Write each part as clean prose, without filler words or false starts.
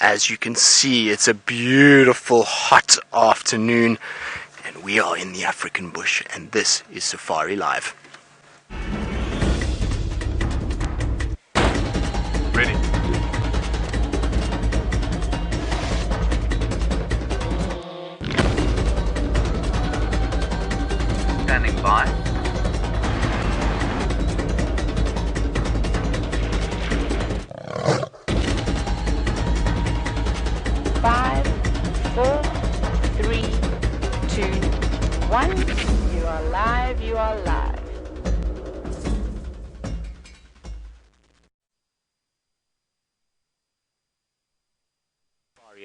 As you can see, it's a beautiful hot afternoon and we are in the African bush, and this is Safari Live. Ready. Standing by. Five, 4, 3, 2, 1. You are live, you are live.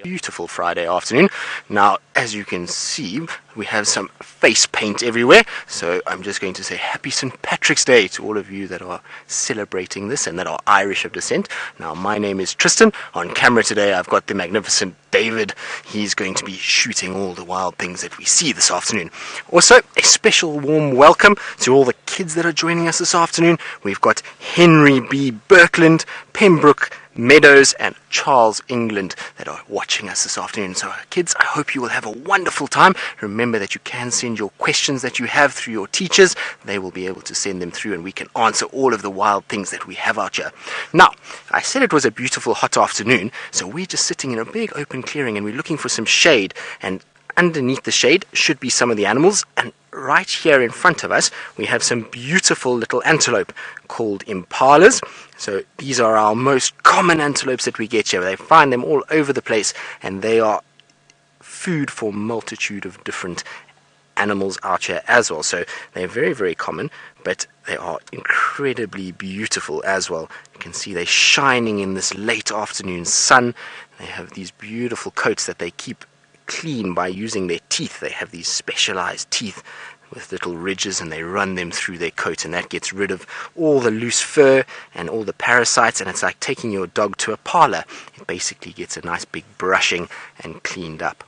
Beautiful Friday afternoon. Now, as you can see, we have some face paint everywhere, so I'm just going to say happy St. Patrick's Day to all of you that are celebrating this and that are Irish of descent. Now, my name is Tristan. On camera today I've got the magnificent David. He's going to be shooting all the wild things that we see this afternoon. Also, a special warm welcome to all the kids that are joining us this afternoon. We've got Henry B. Birkland, Pembroke Meadows and Charles England that are watching us this afternoon. So kids, I hope you will have a wonderful time. Remember that you can send your questions that you have through your teachers. They will be able to send them through and we can answer all of the wild things that we have out here. Now, I said it was a beautiful hot afternoon, so we're just sitting in a big open clearing and we're looking for some shade, and underneath the shade should be some of the animals, and right here in front of us we have some beautiful little antelope called impalas. So these are our most common antelopes that we get here. They find them all over the place and they are food for a multitude of different animals out here as well. So they're very, very common, but they are incredibly beautiful as well. You can see they're shining in this late afternoon sun. They have these beautiful coats that they keep clean by using their teeth. They have these specialized teeth with little ridges and they run them through their coat, and that gets rid of all the loose fur and all the parasites, and it's like taking your dog to a parlor. It basically gets a nice big brushing and cleaned up.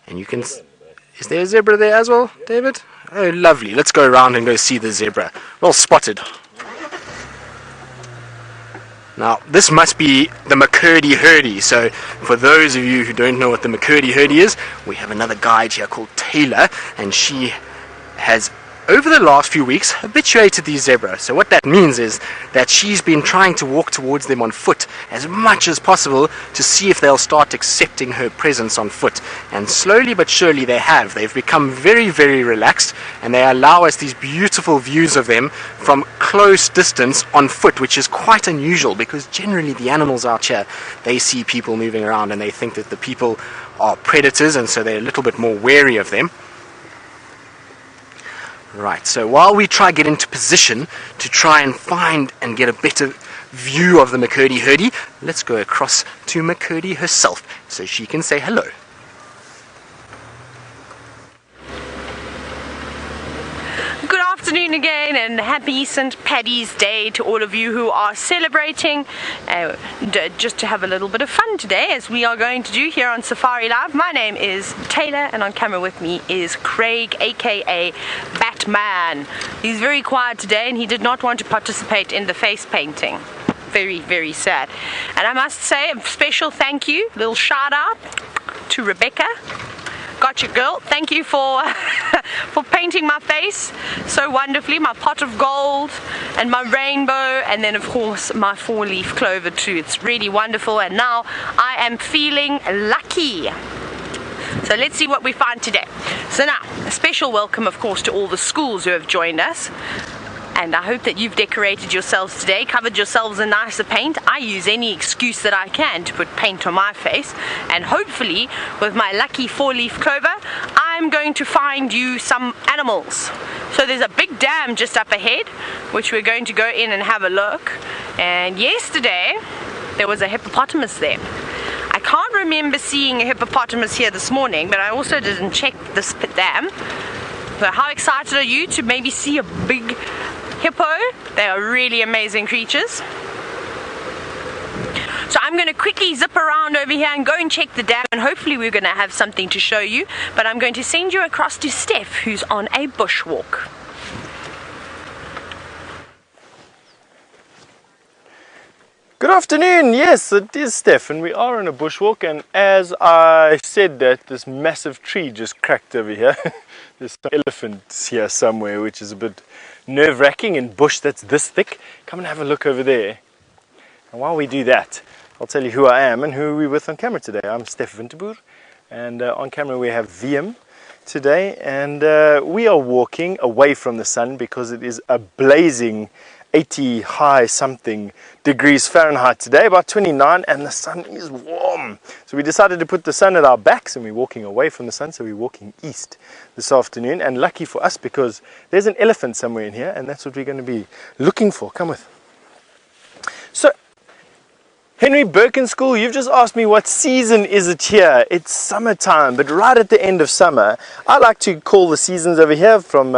And you can... Is there a zebra there as well, David? Oh, lovely. Let's go around and go see the zebra. Well spotted. Now, this must be the McCurdy-Hurdy. So, for those of you who don't know what the McCurdy-Hurdy is, we have another guide here called Taylor, and she has, over the last few weeks, habituated these zebras. So what that means is that she's been trying to walk towards them on foot as much as possible to see if they'll start accepting her presence on foot. And slowly but surely they have. They've become very, very relaxed, and they allow us these beautiful views of them from close distance on foot, which is quite unusual because generally the animals out here, they see people moving around and they think that the people are predators, and so they're a little bit more wary of them. Right, so while we try get into position to try and find and get a better view of the McCurdy-Hurdy, let's go across to McCurdy herself so she can say hello. Good afternoon again, and happy St. Paddy's Day to all of you who are celebrating. Just to have a little bit of fun today, as we are going to do here on Safari Live. My name is Taylor, and on camera with me is Craig, aka Batman. He's very quiet today and he did not want to participate in the face painting. Very, very sad. And I must say a special thank you, little shout out to Rebecca. Got you, girl. Thank you for for painting my face so wonderfully, my pot of gold and my rainbow, and then of course my 4-leaf clover too. It's really wonderful, and now I am feeling lucky. So let's see what we find today. So now, a special welcome of course to all the schools who have joined us. And I hope that you've decorated yourselves today, covered yourselves in nicer paint. I use any excuse that I can to put paint on my face. And hopefully, with my lucky 4-leaf clover, I'm going to find you some animals. So there's a big dam just up ahead, which we're going to go in and have a look. And yesterday, there was a hippopotamus there. I can't remember seeing a hippopotamus here this morning, but I also didn't check this dam. So how excited are you to maybe see a big hippo? They are really amazing creatures. So I'm going to quickly zip around over here and go and check the dam, and hopefully we're going to have something to show you. But I'm going to send you across to Stef, who's on a bushwalk. Good afternoon, yes it is Stef and we are on a bushwalk, and as I said that, this massive tree just cracked over here. There's some elephants here somewhere, which is a bit nerve-wracking in bush that's this thick. Come and have a look over there. And while we do that, I'll tell you who I am and who we're with on camera today. I'm Stef Winterboer, and on camera we have VM today, and we are walking away from the sun because it is a blazing 80 high something degrees Fahrenheit today, about 29, and the sun is warm. So we decided to put the sun at our backs and we're walking away from the sun, so we're walking east this afternoon. And lucky for us because there's an elephant somewhere in here, and that's what we're going to be looking for. Come with. So Henry Birkenskool, you've just asked me what season is it here. It's summertime, but right at the end of summer. I like to call the seasons over here from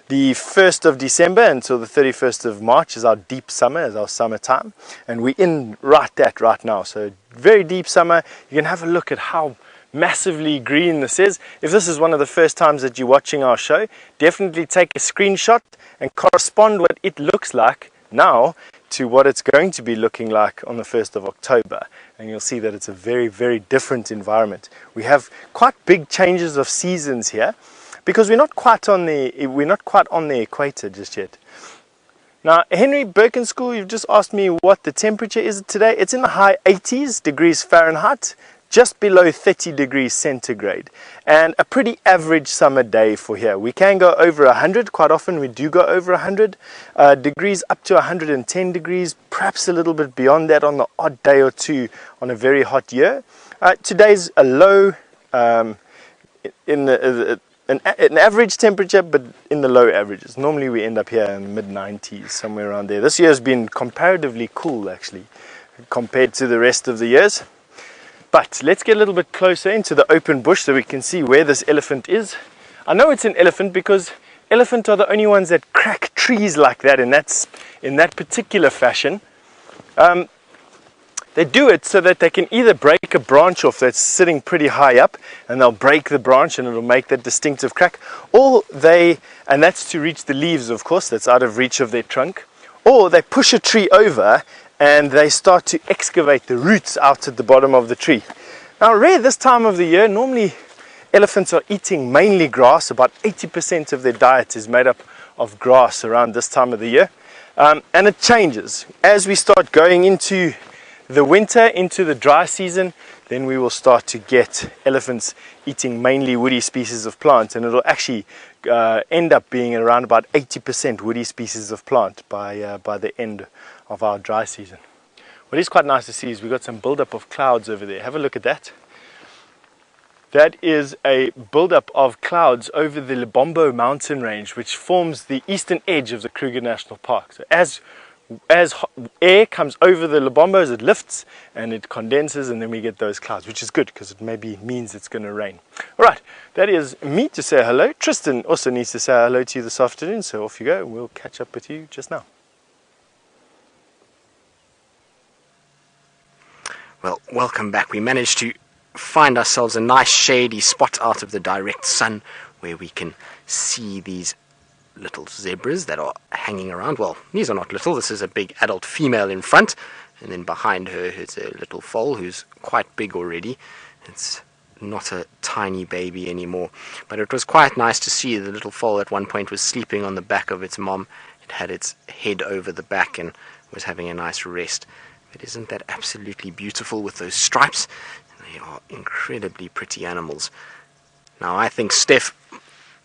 the 1st of December until the 31st of March is our deep summer, is our summertime. And we're in right now. So very deep summer. You can have a look at how massively green this is. If this is one of the first times that you're watching our show, definitely take a screenshot and correspond what it looks like now to what it's going to be looking like on the 1st of October. And you'll see that it's a very, very different environment. We have quite big changes of seasons here, because we're not quite on the equator just yet. Now, Henry Birkenskool, you've just asked me what the temperature is today. It's in the high 80s degrees Fahrenheit, just below 30 degrees centigrade, and a pretty average summer day for here. We can go over 100, quite often we do go over 100 degrees, up to 110 degrees, perhaps a little bit beyond that on the odd day or two on a very hot year. Today's a low an average temperature, but in the low averages. Normally we end up here in the mid-90s, somewhere around there. This year has been comparatively cool actually, compared to the rest of the years. But let's get a little bit closer into the open bush so we can see where this elephant is. I know it's an elephant because elephants are the only ones that crack trees like that, and that's in that particular fashion. They do it so that they can either break a branch off that's sitting pretty high up, and they'll break the branch and it'll make that distinctive crack, and that's to reach the leaves, of course, that's out of reach of their trunk, or they push a tree over and they start to excavate the roots out at the bottom of the tree. Now, rare this time of the year. Normally elephants are eating mainly grass. About 80% of their diet is made up of grass around this time of the year, and it changes as we start going into the winter, into the dry season. Then we will start to get elephants eating mainly woody species of plants, and it'll actually end up being around about 80% woody species of plant by the end of our dry season. What is quite nice to see is we've got some buildup of clouds over there. Have a look at that. That is a buildup of clouds over the Lebombo mountain range, which forms the eastern edge of the Kruger National Park. So as air comes over the Lebombos, it lifts and it condenses, and then we get those clouds, which is good because it maybe means it's going to rain. Alright, that is me to say hello. Tristan also needs to say hello to you this afternoon, so off you go. We'll catch up with you just now. Well, welcome back. We managed to find ourselves a nice shady spot out of the direct sun where we can see these little zebras that are hanging around. Well, these are not little. This is a big adult female in front, and then behind her is a little foal who's quite big already. It's not a tiny baby anymore, but it was quite nice to see. The little foal at one point was sleeping on the back of its mom. It had its head over the back and was having a nice rest. But isn't that absolutely beautiful with those stripes? They are incredibly pretty animals. Now, I think Stef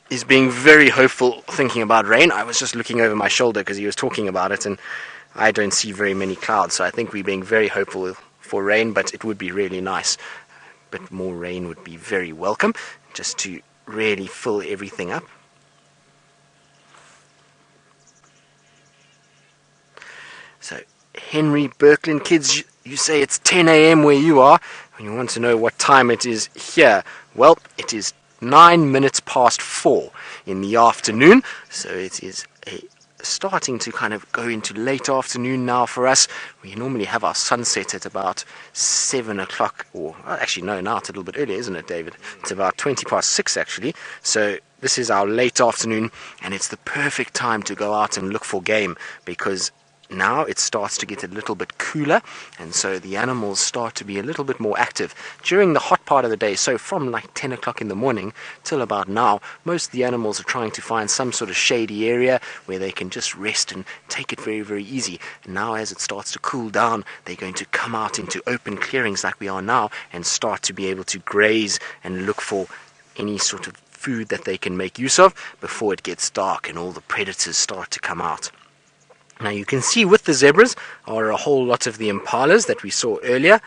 is being very hopeful, thinking about rain. I was just looking over my shoulder because he was talking about it, and I don't see very many clouds, so I think we're being very hopeful for rain, but it would be really nice. A bit more rain would be very welcome, just to really fill everything up. So, Henry Birkeland, kids, you say it's 10 a.m. where you are, and you want to know what time it is here. Well, it is 9 minutes past 4 in the afternoon, so it is starting to kind of go into late afternoon now for us. We normally have our sunset at about 7 o'clock, or actually no, now it's a little bit earlier, isn't it, David? It's about 20 past 6 actually, so this is our late afternoon, and it's the perfect time to go out and look for game, because now it starts to get a little bit cooler, and so the animals start to be a little bit more active during the hot part of the day. So from like 10 o'clock in the morning till about now, most of the animals are trying to find some sort of shady area where they can just rest and take it very, very easy. And now as it starts to cool down, they're going to come out into open clearings like we are now and start to be able to graze and look for any sort of food that they can make use of before it gets dark and all the predators start to come out. Now you can see with the zebras are a whole lot of the impalas that we saw earlier,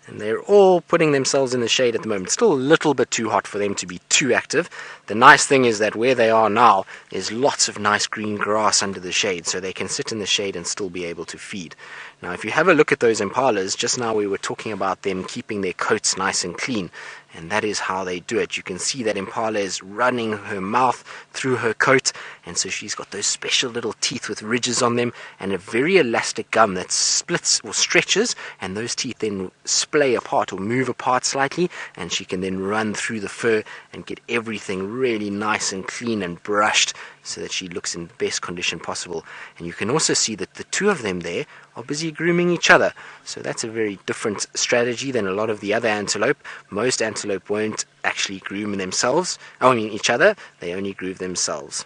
and they're all putting themselves in the shade at the moment. Still a little bit too hot for them to be too active. The nice thing is that where they are now is lots of nice green grass under the shade, so they can sit in the shade and still be able to feed. Now if you have a look at those impalas, just now we were talking about them keeping their coats nice and clean, and that is how they do it. You can see that Impala is running her mouth through her coat, and so she's got those special little teeth with ridges on them and a very elastic gum that splits or stretches, and those teeth then splay apart or move apart slightly, and she can then run through the fur and get everything really nice and clean and brushed so that she looks in the best condition possible. And you can also see that the two of them there are busy grooming each other. So that's a very different strategy than a lot of the other antelope. Most antelope won't actually groom themselves, each other, they only groom themselves.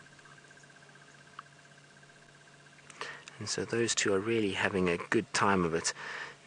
And so those two are really having a good time of it.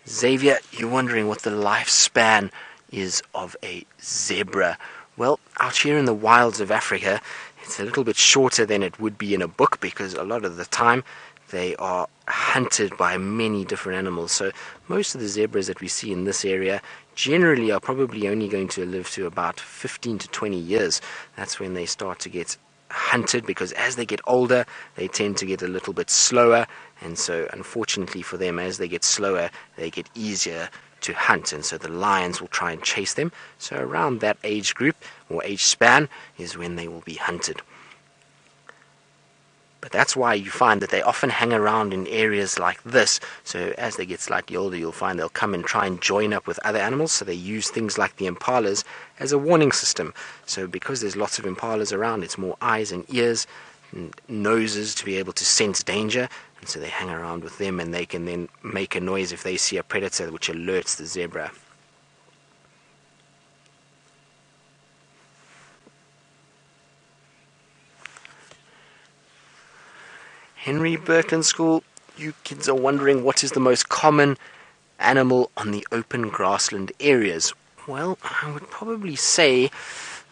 Xavier, you're wondering what the lifespan is of a zebra. Well, out here in the wilds of Africa, it's a little bit shorter than it would be in a book, because a lot of the time they are hunted by many different animals. So most of the zebras that we see in this area generally are probably only going to live to about 15 to 20 years. That's when they start to get hunted, because as they get older they tend to get a little bit slower, and so unfortunately for them, as they get slower they get easier to hunt, and so the lions will try and chase them. So around that age group or age span is when they will be hunted. But that's why you find that they often hang around in areas like this. So as they get slightly older, you'll find they'll come and try and join up with other animals. So they use things like the impalas as a warning system. So because there's lots of impalas around, it's more eyes and ears and noses to be able to sense danger. And so they hang around with them, and they can then make a noise if they see a predator, which alerts the zebra. Henry Burton School, you kids are wondering what is the most common animal on the open grassland areas. Well, I would probably say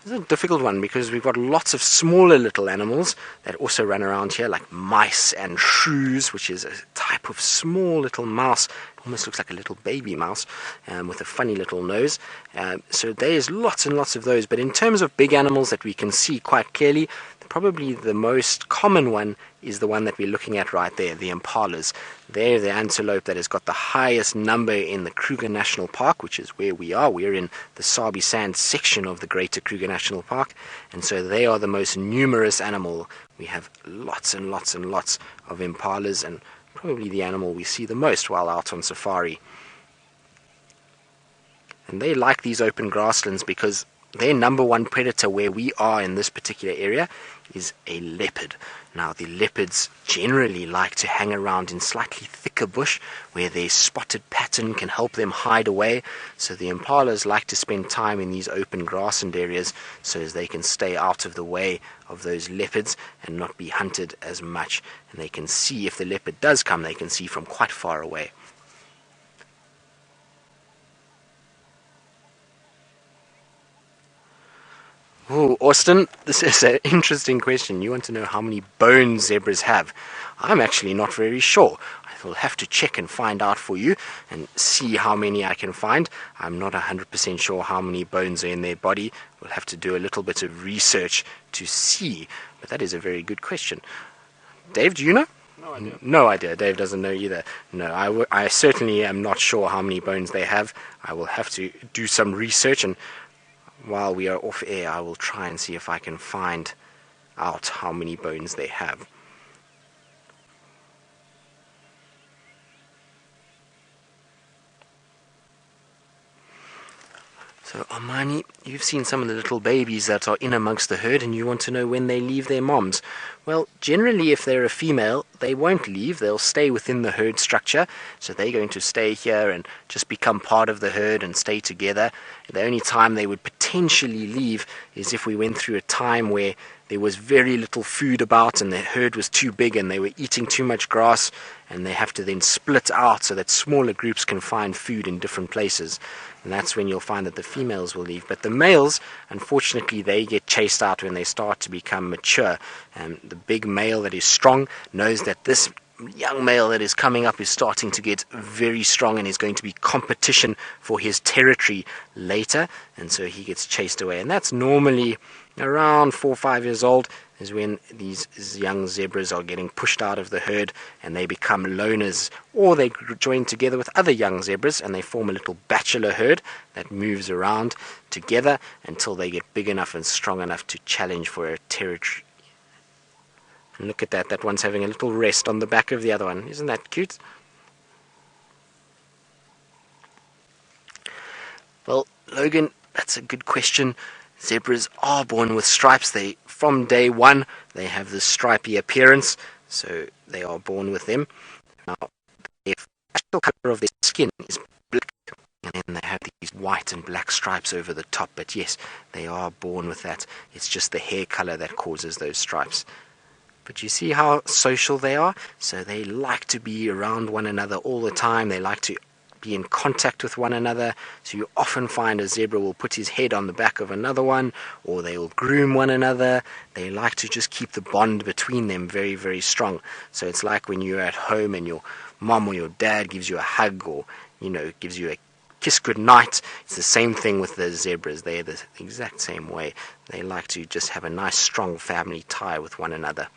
it's a difficult one, because we've got lots of smaller little animals that also run around here, like mice and shrews, which is a type of small little mouse. It almost looks like a little baby mouse with a funny little nose. So there's lots and lots of those. But in terms of big animals that we can see quite clearly, probably the most common one is the one that we're looking at right there, the impalas. They're the antelope that has got the highest number in the Kruger National Park, which is where we are. We're in the Sabi Sand section of the Greater Kruger National Park, and so they are the most numerous animal. We have lots and lots and lots of impalas, and probably the animal we see the most while out on safari. And they like these open grasslands because their number one predator where we are in this particular area is a leopard. Now, the leopards generally like to hang around in slightly thicker bush where their spotted pattern can help them hide away. So the impalas like to spend time in these open grassland areas so as they can stay out of the way of those leopards and not be hunted as much. And they can see, if the leopard does come, they can see from quite far away. Oh, Austin, this is an interesting question. You want to know how many bones zebras have. I'm actually not very sure. I will have to check and find out for you and see how many I can find. I'm not 100% sure how many bones are in their body. We'll have to do a little bit of research to see. But that is a very good question. Dave, do you know? No idea. No idea. Dave doesn't know either. No, I certainly am not sure how many bones they have. I will have to do some research, and while we are off air, I will try and see if I can find out how many bones they have. So, Armani, you've seen some of the little babies that are in amongst the herd, and you want to know when they leave their moms. Well, generally, if they're a female, they won't leave. They'll stay within the herd structure. So they're going to stay here and just become part of the herd and stay together. The only time they would potentially leave is if we went through a time where there was very little food about and the herd was too big and they were eating too much grass, and they have to then split out so that smaller groups can find food in different places. And that's when you'll find that the females will leave. But the males, unfortunately, they get chased out when they start to become mature. And the big male that is strong knows that this young male that is coming up is starting to get very strong and is going to be competition for his territory later. And so he gets chased away. And that's normally around 4 or 5 years old is when these young zebras are getting pushed out of the herd and they become loners, or they join together with other young zebras and they form a little bachelor herd that moves around together until they get big enough and strong enough to challenge for a territory. And look at that, that one's having a little rest on the back of the other one. Isn't that cute? Well, Logan, that's a good question. Zebras are born with stripes. From day one, they have this stripy appearance, so they are born with them. Now, the actual color of their skin is black, and then they have these white and black stripes over the top. But yes, they are born with that. It's just the hair color that causes those stripes. But you see how social they are? So they like to be around one another all the time. They like to be in contact with one another. So you often find a zebra will put his head on the back of another one, or they will groom one another. They like to just keep the bond between them very, very strong. So it's like when you're at home and your mom or your dad gives you a hug, or gives you a kiss goodnight. It's the same thing with the zebras. They're the exact same way. They like to just have a nice strong family tie with one another.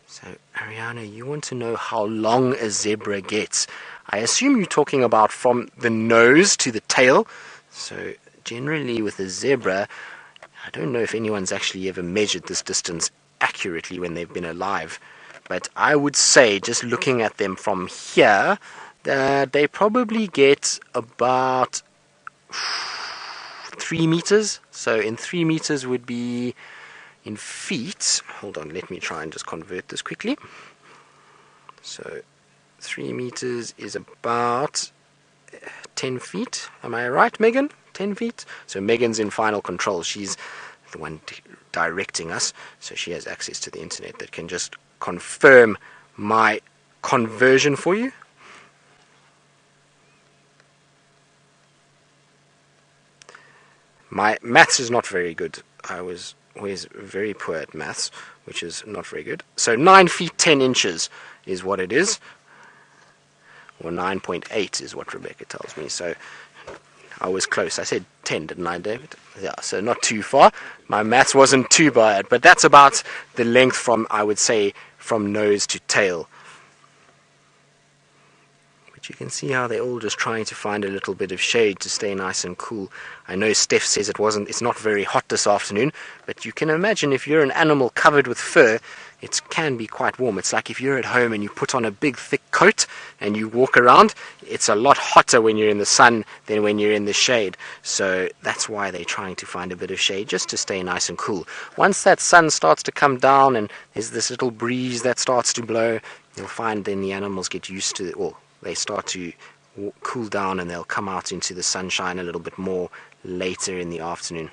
So, Ariana, you want to know how long a zebra gets. I assume you're talking about from the nose to the tail. So, generally with a zebra, I don't know if anyone's actually ever measured this distance accurately when they've been alive. But I would say, just looking at them from here, they probably get about 3 meters. So, in 3 meters would be... in feet, hold on, let me try and just convert this quickly. So 3 meters is about 10 feet. Am I right, Megan? 10 feet? So Megan's in final control. She's the one directing us. So she has access to the internet that can just confirm my conversion for you. My maths is not very good. I was always very poor at maths, which is not very good. So 9 feet 10 inches is what it is, or 9.8 is what Rebecca tells me. So I was close. I said 10, didn't I, David? Yeah, so not too far. My maths wasn't too bad, but that's about the length from, I would say, from nose to tail. You can see how they're all just trying to find a little bit of shade to stay nice and cool. I know Stef says it's not very hot this afternoon, but you can imagine if you're an animal covered with fur, it can be quite warm. It's like if you're at home and you put on a big thick coat and you walk around, it's a lot hotter when you're in the sun than when you're in the shade. So that's why they're trying to find a bit of shade just to stay nice and cool. Once that sun starts to come down and there's this little breeze that starts to blow, you'll find then the animals get used to it, or they start to cool down and they'll come out into the sunshine a little bit more later in the afternoon.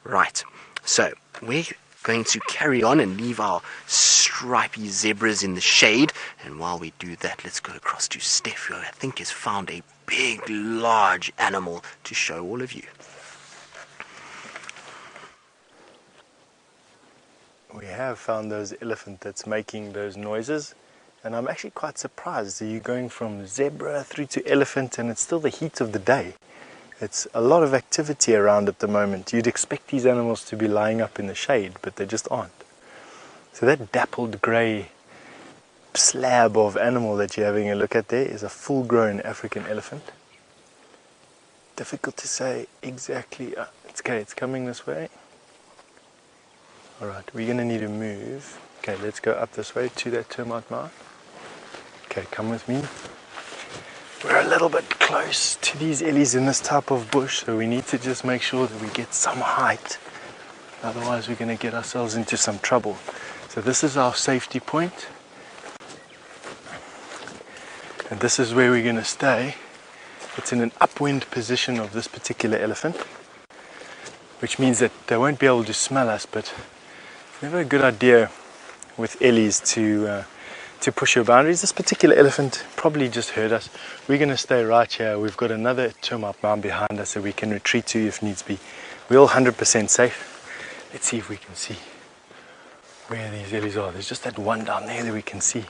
Right, so we're going to carry on and leave our stripy zebras in the shade, and while we do that, let's go across to Stef, who I think has found a big, large animal to show all of you. We have found those elephant that's making those noises. And I'm actually quite surprised that you're going from zebra through to elephant, and it's still the heat of the day. It's a lot of activity around at the moment. You'd expect these animals to be lying up in the shade, but they just aren't. So that dappled grey slab of animal that you're having a look at there is a full-grown African elephant. Difficult to say exactly. It's okay, it's coming this way. Alright, we're going to need to move. Okay, let's go up this way to that termite mound. Okay, come with me. We're a little bit close to these Ellies in this type of bush, so we need to just make sure that we get some height. Otherwise we're going to get ourselves into some trouble. So this is our safety point. And this is where we're going to stay. It's in an upwind position of this particular elephant, which means that they won't be able to smell us, but it's never a good idea with Ellies to push your boundaries. This particular elephant probably just heard us. We're going to stay right here. We've got another Djuma mound behind us that we can retreat to if needs be. We're all 100% safe. Let's see if we can see where these Ellies are. There's just that one down there that we can see,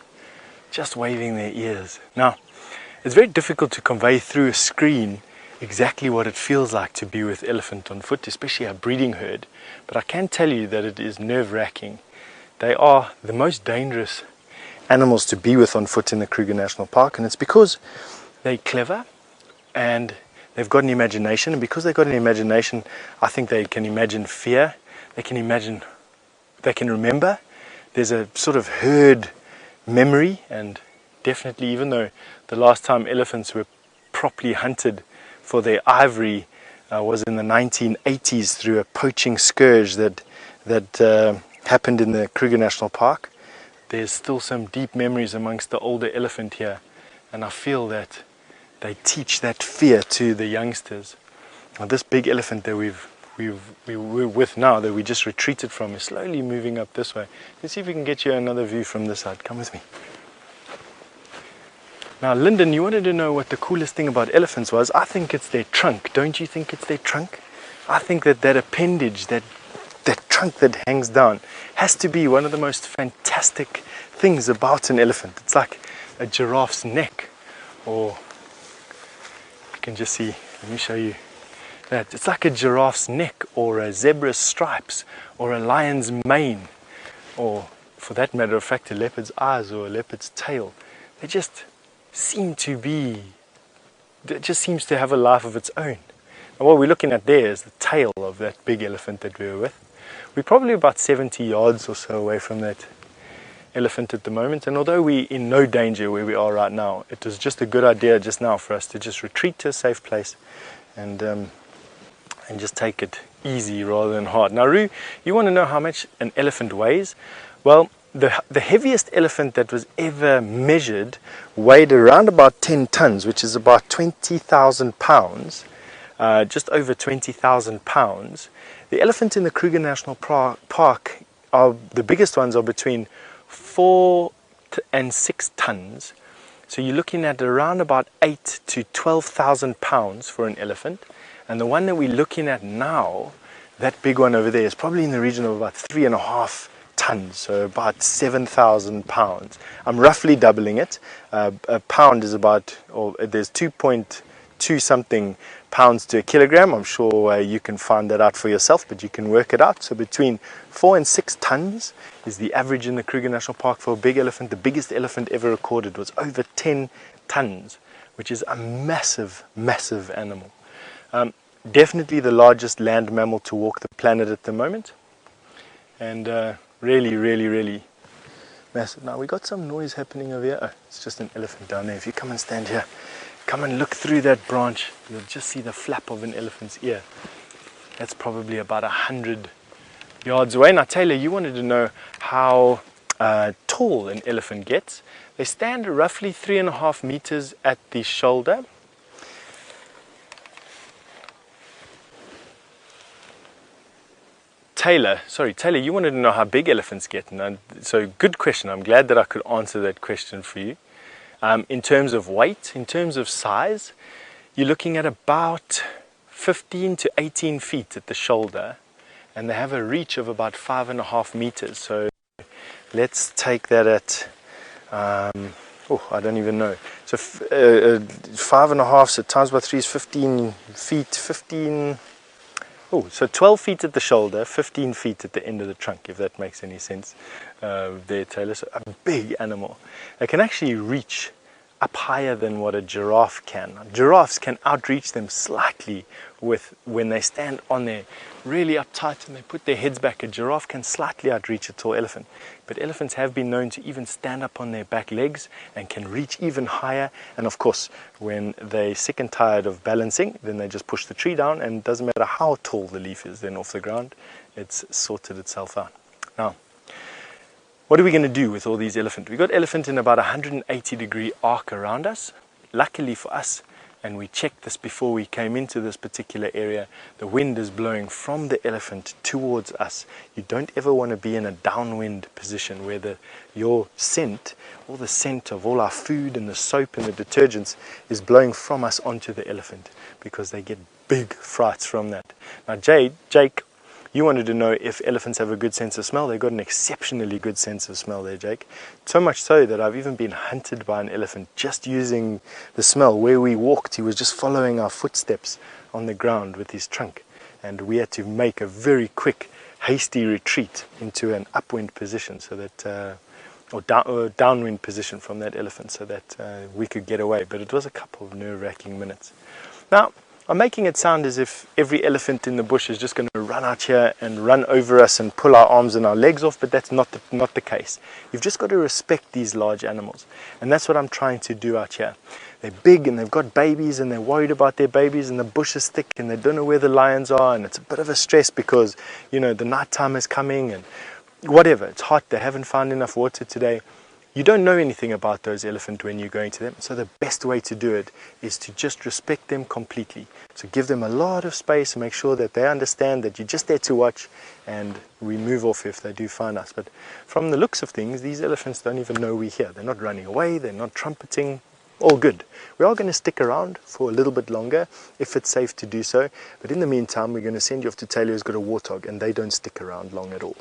just waving their ears. Now, it's very difficult to convey through a screen exactly what it feels like to be with elephant on foot, especially a breeding herd. But I can tell you that it is nerve-wracking. They are the most dangerous animals to be with on foot in the Kruger National Park, and it's because they're clever and they've got an imagination, and because they've got an imagination, I think they can imagine fear, they can remember. There's a sort of herd memory, and definitely, even though the last time elephants were properly hunted for their ivory was in the 1980s through a poaching scourge that happened in the Kruger National Park, there's still some deep memories amongst the older elephant here, and I feel that they teach that fear to the youngsters. Now, this big elephant that we're with now, that we just retreated from, is slowly moving up this way. Let's see if we can get you another view from this side. Come with me. Now, Lyndon, you wanted to know what the coolest thing about elephants was. I think it's their trunk. Don't you think it's their trunk? I think that appendage, that trunk that hangs down, has to be one of the most fantastic things about an elephant. It's like a giraffe's neck, or you can just see, let me show you that. It's like a giraffe's neck, or a zebra's stripes, or a lion's mane, or for that matter of fact, a leopard's eyes or a leopard's tail. They just seem to be, it just seems to have a life of its own. And what we're looking at there is the tail of that big elephant that we were with. We're probably about 70 yards or so away from that elephant at the moment, and although we're in no danger where we are right now, it was just a good idea just now for us to just retreat to a safe place and just take it easy rather than hard. Now, Roo, you want to know how much an elephant weighs? Well, the heaviest elephant that was ever measured weighed around about 10 tons, which is about 20,000 pounds, just over 20,000 pounds. The elephant in the Kruger National Park, the biggest ones are between 4 and 6 tons. So you're looking at around about 8 to 12,000 pounds for an elephant. And the one that we're looking at now, that big one over there, is probably in the region of about 3.5 tons, so about 7,000 pounds. I'm roughly doubling it. A pound is about, or there's 2.2 something pounds to a kilogram. I'm sure you can find that out for yourself, but you can work it out. So between 4 and 6 tons is the average in the Kruger National Park for a big elephant. The biggest elephant ever recorded was over 10 tons, which is a massive, massive animal. Definitely the largest land mammal to walk the planet at the moment, and really, really, really massive. Now we got some noise happening over here. Oh, it's just an elephant down there. If you come and stand here, come and look through that branch, you'll just see the flap of an elephant's ear. That's probably about 100 yards away. Now, Taylor, you wanted to know how tall an elephant gets. They stand roughly 3.5 meters at the shoulder. Taylor, you wanted to know how big elephants get. Now, so good question. I'm glad that I could answer that question for you. In terms of weight, in terms of size, you're looking at about 15 to 18 feet at the shoulder, and they have a reach of about 5.5 meters. So let's take that at, I don't even know. So 5.5, so times by 3 is 15 feet, so 12 feet at the shoulder, 15 feet at the end of the trunk, if that makes any sense there, Taylor. So a big animal. They can actually reach up higher than what a giraffe can. Giraffes can outreach them slightly when they stand on there really uptight and they put their heads back. A giraffe can slightly outreach a tall elephant, but elephants have been known to even stand up on their back legs and can reach even higher. And of course, when they're sick and tired of balancing, then they just push the tree down, and it doesn't matter how tall the leaf is then off the ground, it's sorted itself out. Now, what are we going to do with all these elephants? We've got elephant in about 180-degree arc around us. Luckily for us, and we checked this before we came into this particular area, the wind is blowing from the elephant towards us. You don't ever want to be in a downwind position where your scent, all the scent of all our food and the soap and the detergents is blowing from us onto the elephant, because they get big frights from that. Now Jake, you wanted to know if elephants have a good sense of smell. They've got an exceptionally good sense of smell there, Jake. So much so that I've even been hunted by an elephant just using the smell. Where we walked, he was just following our footsteps on the ground with his trunk. And we had to make a very quick, hasty retreat into an upwind position, so that, or downwind position from that elephant, so that we could get away. But it was a couple of nerve-wracking minutes. Now, I'm making it sound as if every elephant in the bush is just going to run out here and run over us and pull our arms and our legs off, but that's not the case. You've just got to respect these large animals, and that's what I'm trying to do out here. They're big and they've got babies and they're worried about their babies, and the bush is thick and they don't know where the lions are, and it's a bit of a stress because, you know, the night time is coming and whatever, it's hot, they haven't found enough water today. You don't know anything about those elephants when you're going to them, so the best way to do it is to just respect them completely. So give them a lot of space and make sure that they understand that you're just there to watch, and we move off if they do find us. But from the looks of things, these elephants don't even know we're here. They're not running away, they're not trumpeting, all good. We are going to stick around for a little bit longer if it's safe to do so, but in the meantime we're going to send you off to Taylor, who's got a warthog, and they don't stick around long at all.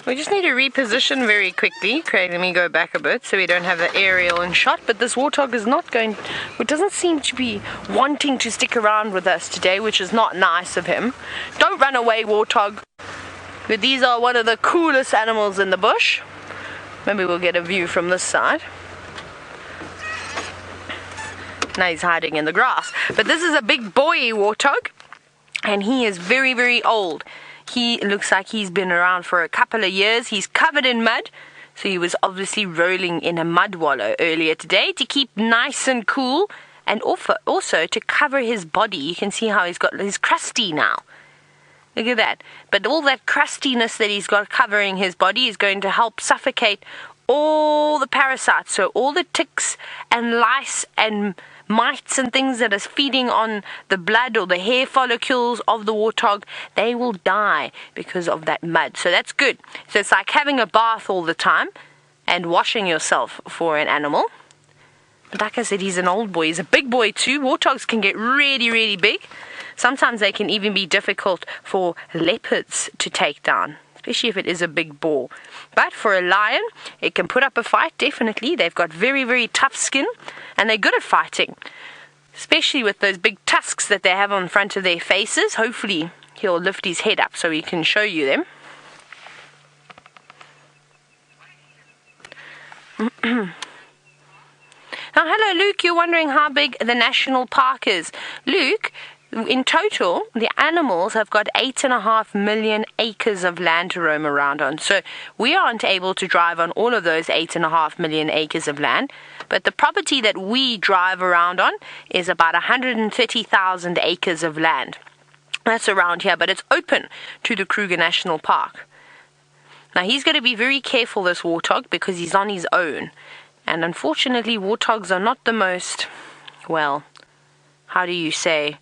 We just need to reposition very quickly. Okay, let me go back a bit so we don't have the aerial in shot. But this warthog is not going, it doesn't seem to be wanting to stick around with us today, which is not nice of him. Don't run away, warthog. But these are one of the coolest animals in the bush. Maybe we'll get a view from this side. Now he's hiding in the grass. But this is a big boy warthog, and he is very, very old. He looks like he's been around for a couple of years. He's covered in mud, so he was obviously rolling in a mud wallow earlier today to keep nice and cool, and also to cover his body. You can see how he's crusty now. Look at that. But all that crustiness that he's got covering his body is going to help suffocate all the parasites. So all the ticks and lice and mites and things that is feeding on the blood or the hair follicles of the warthog, they will die because of that mud. So that's good. So it's like having a bath all the time and washing yourself for an animal. But like I said, he's an old boy. He's a big boy too. Warthogs can get really, really big. Sometimes they can even be difficult for leopards to take down, especially if it is a big boar. But for a lion, it can put up a fight, definitely. They've got very, very tough skin, and they're good at fighting, especially with those big tusks that they have on front of their faces. Hopefully, he'll lift his head up so he can show you them. Now, hello, Luke. You're wondering how big the national park is. Luke, in total, the animals have got 8.5 million acres of land to roam around on. So we aren't able to drive on all of those 8.5 million acres of land. But the property that we drive around on is about 130,000 acres of land. That's around here, but it's open to the Kruger National Park. Now, he's going to be very careful, this warthog, because he's on his own. And unfortunately, warthogs are not the most, well, how do you say,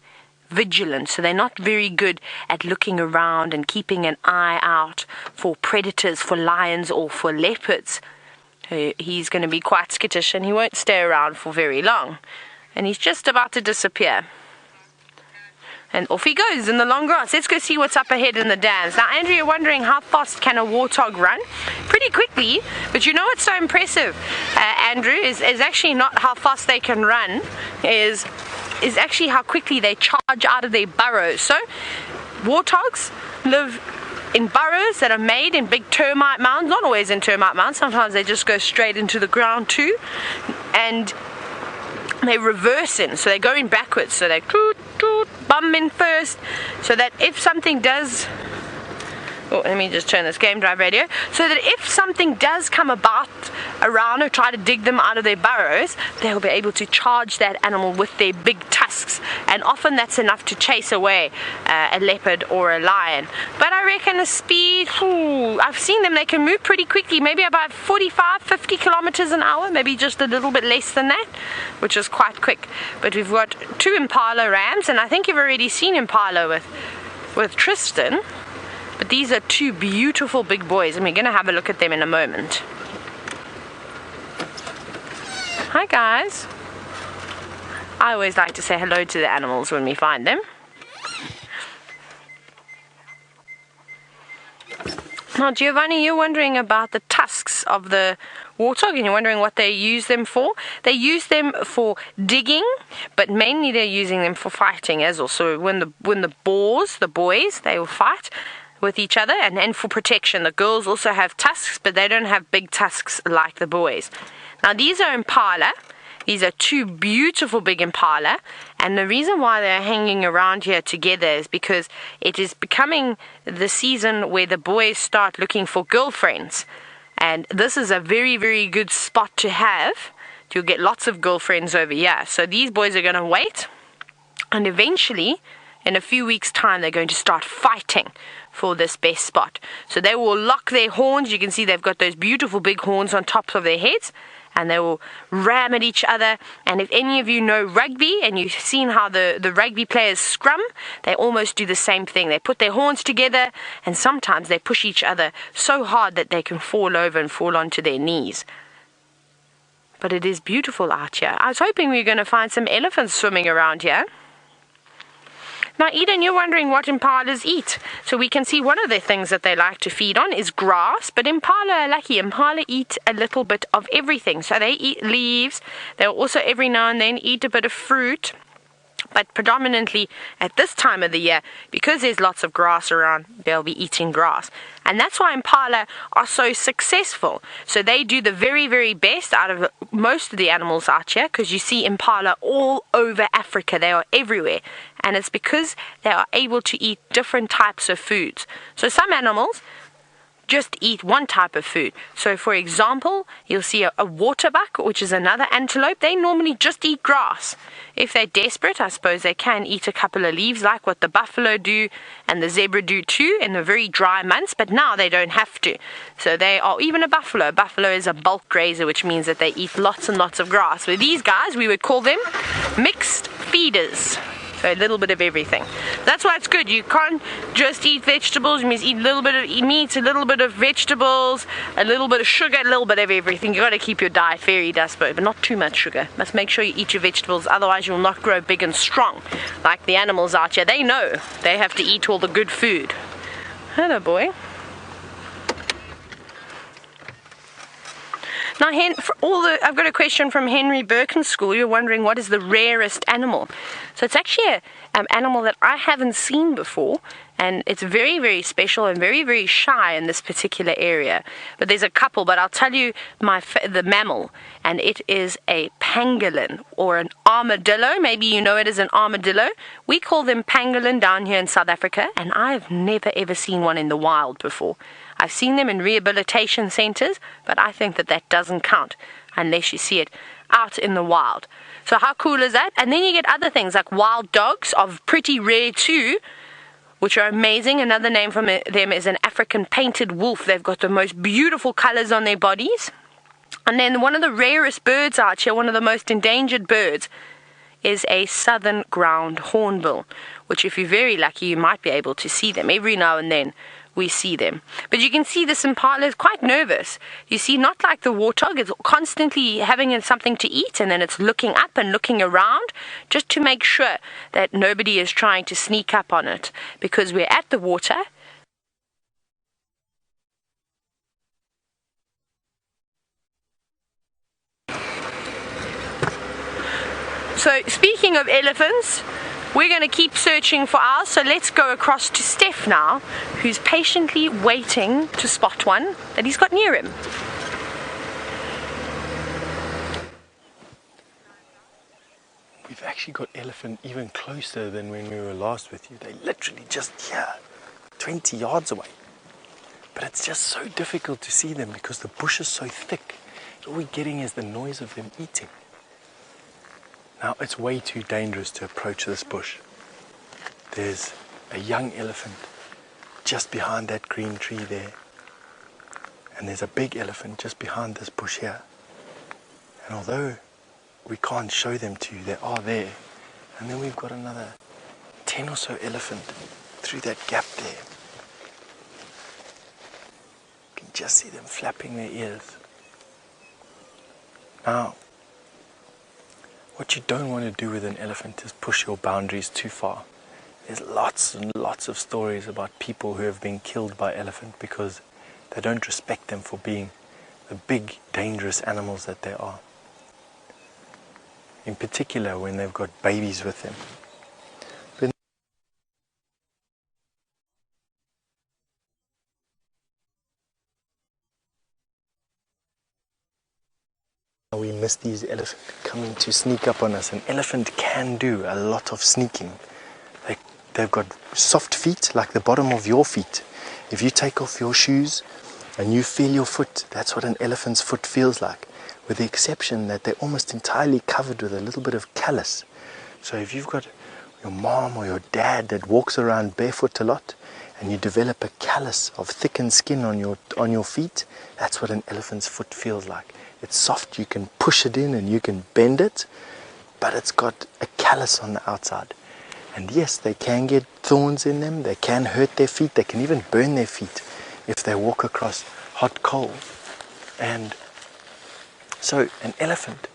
vigilant. So they're not very good at looking around and keeping an eye out for predators, for lions or for leopards. He's going to be quite skittish and he won't stay around for very long. And he's just about to disappear. And off he goes in the long grass. Let's go see what's up ahead in the dams. Now, Andrew, you're wondering how fast can a warthog run? Pretty quickly, but you know what's so impressive, Andrew, is actually not how fast they can run, is actually how quickly they charge out of their burrows. So, warthogs live in burrows that are made in big termite mounds, not always in termite mounds, sometimes they just go straight into the ground too, and they reverse in, so they go in backwards, so they toot toot bum in first, so that if something does, oh, let me just turn this game drive radio, so that if something does come about around or try to dig them out of their burrows, they'll be able to charge that animal with their big tusks, and often that's enough to chase away a leopard or a lion. But I reckon the speed, I've seen them, they can move pretty quickly, maybe about 45-50 kilometers an hour, maybe just a little bit less than that, which is quite quick. But we've got 2 Impala rams, and I think you've already seen Impala with Tristan. But these are 2 beautiful big boys, and we're going to have a look at them in a moment. Hi guys. I always like to say hello to the animals when we find them. Now Giovanni, you're wondering about the tusks of the warthog, and you're wondering what they use them for. They use them for digging, but mainly they're using them for fighting as well. So when the boys, they will fight with each other, and for protection. The girls also have tusks, but they don't have big tusks like the boys. Now these are Impala. These are 2 beautiful big Impala, and the reason why they're hanging around here together is because it is becoming the season where the boys start looking for girlfriends, and this is a very, very good spot to have. You'll get lots of girlfriends over here. So these boys are going to wait, and eventually in a few weeks' time they're going to start fighting for this best spot. So they will lock their horns. You can see they've got those beautiful big horns on top of their heads, and they will ram at each other. And if any of you know rugby and you've seen how the rugby players scrum, they almost do the same thing. They put their horns together, and sometimes they push each other so hard that they can fall over and fall onto their knees. But it is beautiful out here. I was hoping we were going to find some elephants swimming around here. Now, Eden, you're wondering what impalas eat. So we can see one of the things that they like to feed on is grass, but Impala are lucky. Impala eat a little bit of everything. So they eat leaves. They'll also every now and then eat a bit of fruit. But predominantly at this time of the year, because there's lots of grass around, they'll be eating grass. And that's why Impala are so successful. So they do the very, very best out of most of the animals out here, because you see Impala all over Africa. They are everywhere. And it's because they are able to eat different types of foods. So some animals just eat one type of food. So for example, you'll see a waterbuck, which is another antelope. They normally just eat grass. If they're desperate, I suppose they can eat a couple of leaves, like what the buffalo do and the zebra do too in the very dry months, but now they don't have to. So they are, even a buffalo. Buffalo is a bulk grazer, which means that they eat lots and lots of grass. With these guys, we would call them mixed feeders. So a little bit of everything. That's why it's good. You can't just eat vegetables. You must eat a little bit of meat, a little bit of vegetables, a little bit of sugar, a little bit of everything. You got to keep your diet varied, I suppose, but not too much sugar. Must make sure you eat your vegetables, otherwise you'll not grow big and strong. Like the animals out here, they know they have to eat all the good food. Hello, boy. Now, I've got a question from Henry Birkenschool. You're wondering what is the rarest animal. So it's actually an animal that I haven't seen before, and it's very, very special and very, very shy in this particular area. But there's a couple, but I'll tell you the mammal, and it is a pangolin or an armadillo. Maybe you know it as an armadillo. We call them pangolin down here in South Africa, and I've never ever seen one in the wild before. I've seen them in rehabilitation centers, but I think that doesn't count unless you see it out in the wild. So how cool is that? And then you get other things like wild dogs, are pretty rare too, which are amazing. Another name from them is an African painted wolf. They've got the most beautiful colors on their bodies. And then one of the rarest birds out here, one of the most endangered birds, is a southern ground hornbill, which if you're very lucky, you might be able to see them. Every now and then we see them. But you can see this impala is quite nervous. You see, not like the warthog, it's constantly having something to eat, and then it's looking up and looking around just to make sure that nobody is trying to sneak up on it, because we're at the water. So speaking of elephants, We're going to keep searching for ours, so let's go across to Stef now, who's patiently waiting to spot one that he's got near him. We've actually got elephant even closer than when we were last with you. They're literally just here, 20 yards away. But it's just so difficult to see them because the bush is so thick. All we're getting is the noise of them eating. Now it's way too dangerous to approach this bush. There's a young elephant just behind that green tree there. And there's a big elephant just behind this bush here. And although we can't show them to you, they are there. And then we've got another 10 or so elephant through that gap there. You can just see them flapping their ears. Now, what you don't want to do with an elephant is push your boundaries too far. There's lots and lots of stories about people who have been killed by elephant because they don't respect them for being the big, dangerous animals that they are. In particular, when they've got babies with them. We miss these elephants coming to sneak up on us. An elephant can do a lot of sneaking. They've got soft feet like the bottom of your feet. If you take off your shoes and you feel your foot, that's what an elephant's foot feels like, with the exception that they're almost entirely covered with a little bit of callus. So if you've got your mom or your dad that walks around barefoot a lot and you develop a callus of thickened skin on your feet, that's what an elephant's foot feels like. It's soft, you can push it in and you can bend it, but it's got a callus on the outside. And yes, they can get thorns in them, they can hurt their feet, they can even burn their feet if they walk across hot coal. And so an elephant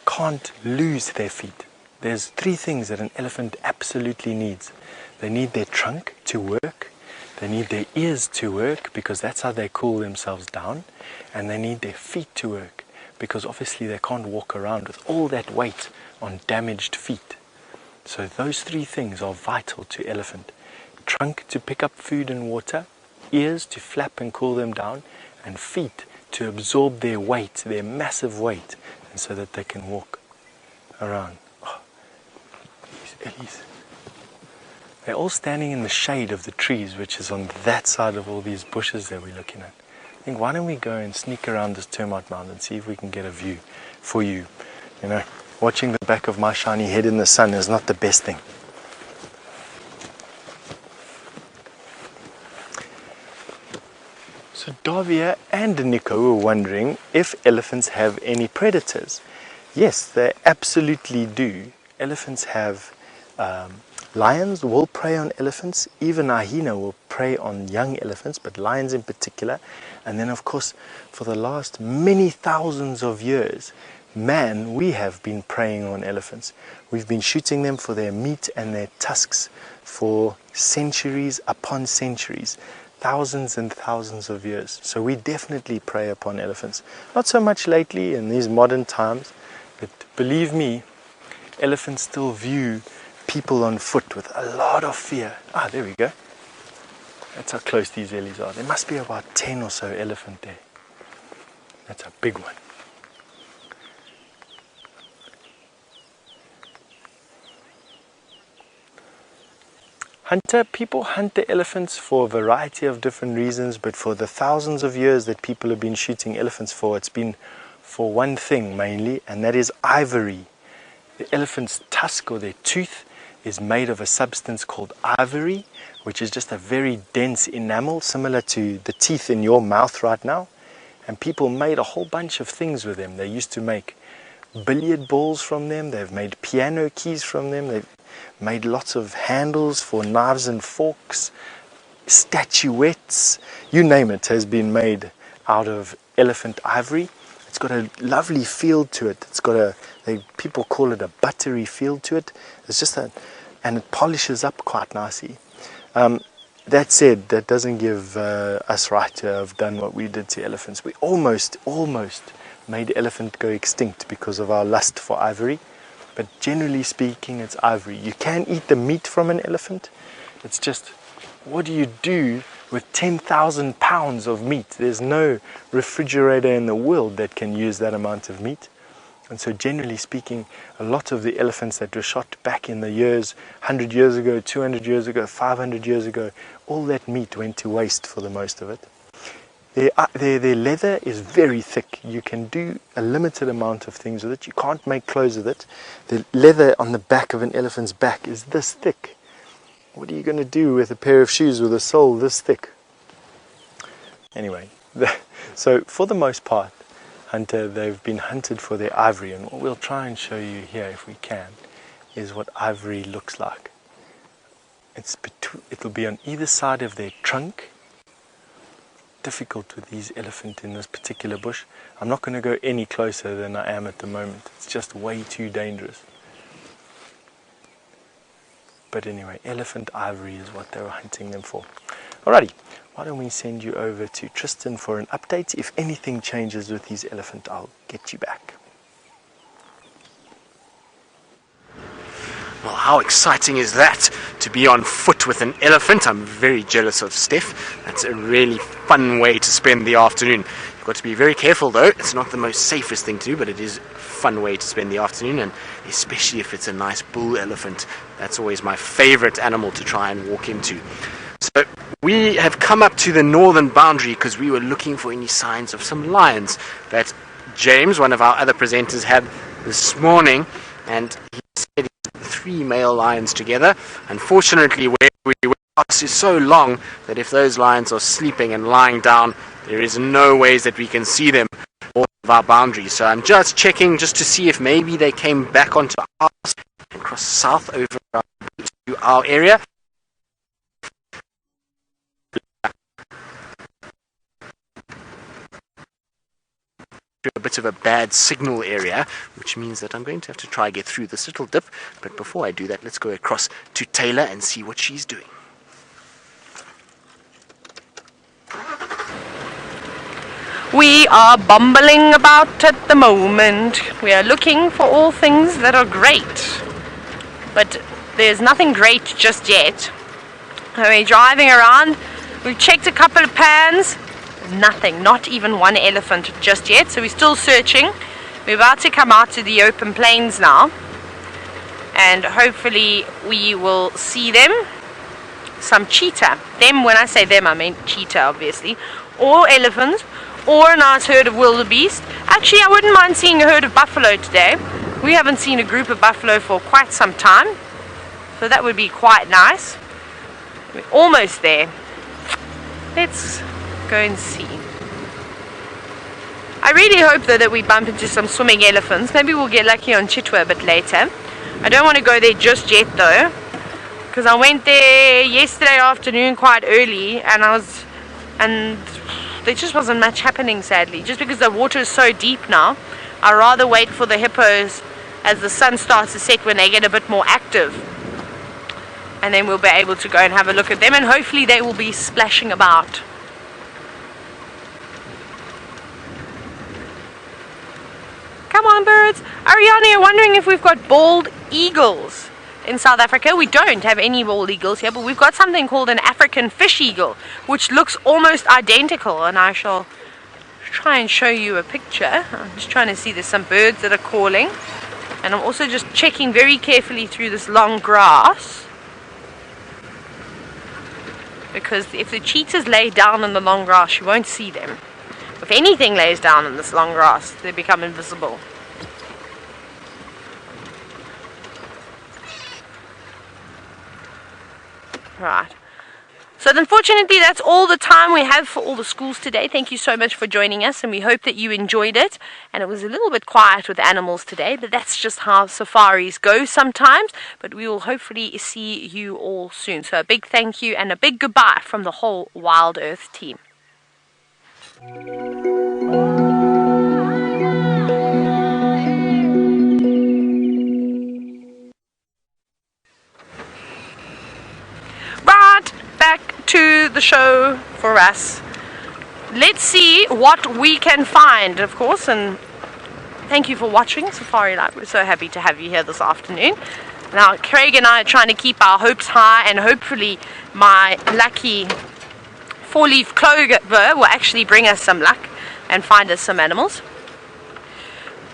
can't lose their feet. There's 3 things that an elephant absolutely needs. They need their trunk to work, they need their ears to work because that's how they cool themselves down, and they need their feet to work because obviously they can't walk around with all that weight on damaged feet. So those 3 things are vital to elephant. Trunk to pick up food and water, ears to flap and cool them down, and feet to absorb their weight, their massive weight, and so that they can walk around. Oh, these Ellies. They're all standing in the shade of the trees, which is on that side of all these bushes that we're looking at. I think, why don't we go and sneak around this termite mound and see if we can get a view for you. You know, watching the back of my shiny head in the sun is not the best thing. So Davia and Nico were wondering if elephants have any predators. Yes, they absolutely do. Elephants have lions will prey on elephants. Even a hyena will prey on young elephants, but lions in particular. And then, of course, for the last many thousands of years, we have been preying on elephants. We've been shooting them for their meat and their tusks for centuries upon centuries, thousands and thousands of years. So we definitely prey upon elephants. Not so much lately in these modern times, but believe me, elephants still view people on foot with a lot of fear. Ah, there we go. That's how close these Ellies are. There must be about 10 or so elephant there. That's a big one. People hunt the elephants for a variety of different reasons, but for the thousands of years that people have been shooting elephants for, it's been for one thing mainly, and that is ivory. The elephant's tusk, or their tooth, is made of a substance called ivory, which is just a very dense enamel, similar to the teeth in your mouth right now. And people made a whole bunch of things with them. They used to make billiard balls from them, they've made piano keys from them, they've made lots of handles for knives and forks, statuettes, you name it, has been made out of elephant ivory. It's got a lovely feel to it. It's got people call it a buttery feel to it. It's just and it polishes up quite nicely. That said, that doesn't give us right to have done what we did to elephants. We almost made elephant go extinct because of our lust for ivory. but generally speaking it's ivory. You can eat the meat from an elephant. It's just, what do you do with 10,000 pounds of meat? There's no refrigerator in the world that can use that amount of meat. And so generally speaking, a lot of the elephants that were shot back in the years, 100 years ago, 200 years ago, 500 years ago, all that meat went to waste for the most of it. Their leather is very thick. You can do a limited amount of things with it. You can't make clothes with it. The leather on the back of an elephant's back is this thick. What are you going to do with a pair of shoes with a sole this thick? Anyway, so for the most part, they've been hunted for their ivory, and what we'll try and show you here, if we can, is what ivory looks like. It'll be on either side of their trunk. Difficult with these elephants in this particular bush. I'm not going to go any closer than I am at the moment. It's just way too dangerous. But anyway, elephant ivory is what they were hunting them for. Alrighty, why don't we send you over to Tristan for an update. If anything changes with these elephants, I'll get you back. Well, how exciting is that, to be on foot with an elephant? I'm very jealous of Stef. That's a really fun way to spend the afternoon. You've got to be very careful though. It's not the most safest thing to do, but it is a fun way to spend the afternoon, and especially if it's a nice bull elephant. That's always my favorite animal to try and walk into. So we have come up to the northern boundary because we were looking for any signs of some lions that James, one of our other presenters, had this morning, and he said 3 male lions together. Unfortunately, where we were is so long that if those lions are sleeping and lying down, there is no ways that we can see them off of our boundaries. So I'm just checking just to see if maybe they came back onto our house and crossed south over to our area. A bit of a bad signal area, which means that I'm going to have to try get through this little dip. But before I do that, let's go across to Taylor and see what she's doing. We are bumbling about at the moment. We are looking for all things that are great, but there's nothing great just yet. We're driving around. We've checked a couple of pans. Nothing, not even one elephant just yet, so we're still searching. We're about to come out to the open plains now, and hopefully we will see them. Some cheetah. Them, when I say them, I mean cheetah obviously, or elephants, or a nice herd of wildebeest. Actually, I wouldn't mind seeing a herd of buffalo today. We haven't seen a group of buffalo for quite some time, so that would be quite nice. We're almost there. Let's go and see. I really hope though that we bump into some swimming elephants. Maybe we'll get lucky on Chitwa a bit later. I don't want to go there just yet though, because I went there yesterday afternoon quite early, and there just wasn't much happening, sadly, just because the water is so deep now. I'd rather wait for the hippos as the sun starts to set, when they get a bit more active, and then we'll be able to go and have a look at them, and hopefully they will be splashing about. Come on, birds. Ariane, you're wondering if we've got bald eagles in South Africa. We don't have any bald eagles here, but we've got something called an African fish eagle, which looks almost identical, and I shall try and show you a picture. I'm just trying to see, there's some birds that are calling, and I'm also just checking very carefully through this long grass, because if the cheetahs lay down in the long grass, you won't see them. If anything lays down in this long grass, they become invisible. Right. So unfortunately, that's all the time we have for all the schools today. Thank you so much for joining us, and we hope that you enjoyed it. And it was a little bit quiet with animals today, but that's just how safaris go sometimes. But we will hopefully see you all soon. So a big thank you and a big goodbye from the whole Wild Earth team. Right, back to the show for us. Let's see what we can find, of course, and thank you for watching Safari Live. We're so happy to have you here this afternoon. Now, Craig and I are trying to keep our hopes high, and hopefully my lucky four-leaf clover will actually bring us some luck and find us some animals.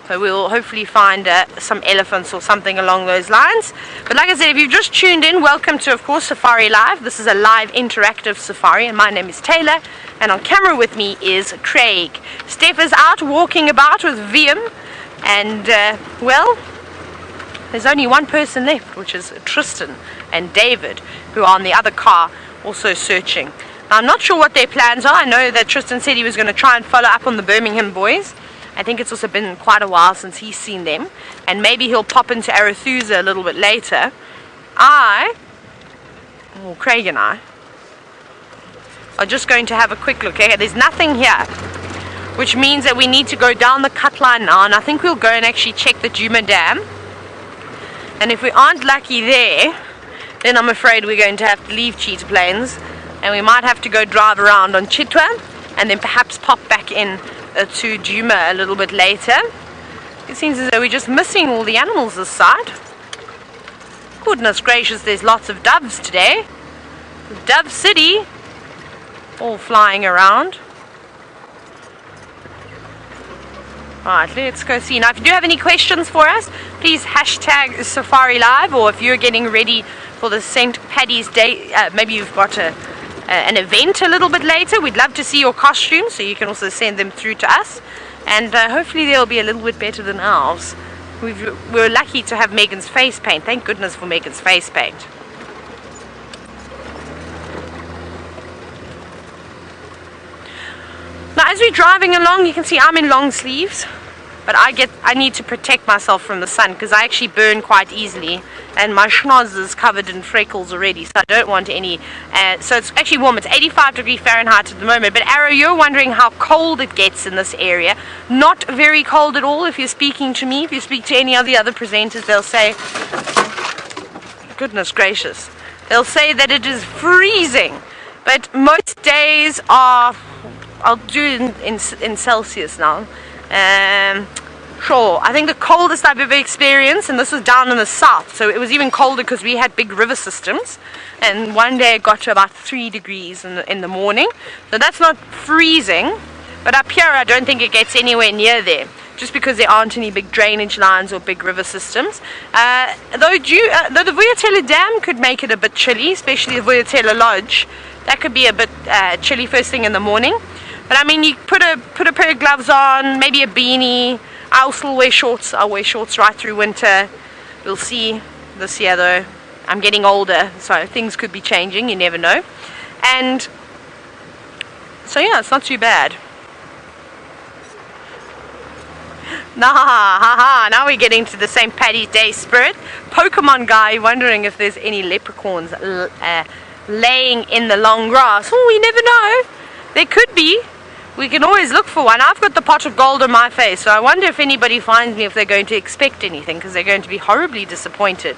So we'll hopefully find some elephants or something along those lines. But like I said, if you've just tuned in, welcome to, of course, Safari Live. This is a live interactive safari, and my name is Taylor, and on camera with me is Craig. Stef is out walking about with vim, and well, there's only one person left, which is Tristan and David, who are on the other car also searching. Now, I'm not sure what their plans are. I know that Tristan said he was going to try and follow up on the Birmingham boys. I think it's also been quite a while since he's seen them, and maybe he'll pop into Arathusa a little bit later. Craig and I are just going to have a quick look. Okay, there's nothing here, which means that we need to go down the cut line now, and I think we'll go and actually check the Djuma dam. And if we aren't lucky there, then I'm afraid we're going to have to leave Cheetah Plains, and we might have to go drive around on Chitwa, and then perhaps pop back in to Djuma a little bit later. It seems as though we're just missing all the animals this side. Goodness gracious, there's lots of doves today. Dove City, all flying around. Alright, let's go see. Now, if you do have any questions for us, please hashtag Safari Live, or if you're getting ready for the St. Paddy's Day, maybe you've got an event a little bit later, we'd love to see your costumes, so you can also send them through to us, and hopefully they'll be a little bit better than ours. We're lucky to have Megan's face paint. Thank goodness for Megan's face paint. Now, as we're driving along, you can see I'm in long sleeves, but I need to protect myself from the sun, because I actually burn quite easily, and my schnoz is covered in freckles already, so I don't want any. So it's actually warm. It's 85 degrees Fahrenheit at the moment. But Arrow, you're wondering how cold it gets in this area. Not very cold at all. If you're speaking to me, if you speak to any of the other presenters, they'll say, goodness gracious, they'll say that it is freezing. But most days are, I'll do in Celsius now. Sure, I think the coldest I've ever experienced, and this was down in the south, so it was even colder because we had big river systems, and one day it got to about 3 degrees in the morning, so that's not freezing. But up here I don't think it gets anywhere near there, just because there aren't any big drainage lines or big river systems. Though the Vuyatela Dam could make it a bit chilly, especially the Vuyatela Lodge. That could be a bit chilly first thing in the morning. But I mean, you put a pair of gloves on, maybe a beanie. I'll still wear shorts. I'll wear shorts right through winter. We'll see this year though. I'm getting older, so things could be changing. You never know. And so yeah, it's not too bad. Now we're getting to the St. Paddy's Day spirit. Pokemon guy wondering if there's any leprechauns laying in the long grass. Oh, we never know. There could be. We can always look for one. I've got the pot of gold on my face, so I wonder if anybody finds me, if they're going to expect anything, because they're going to be horribly disappointed.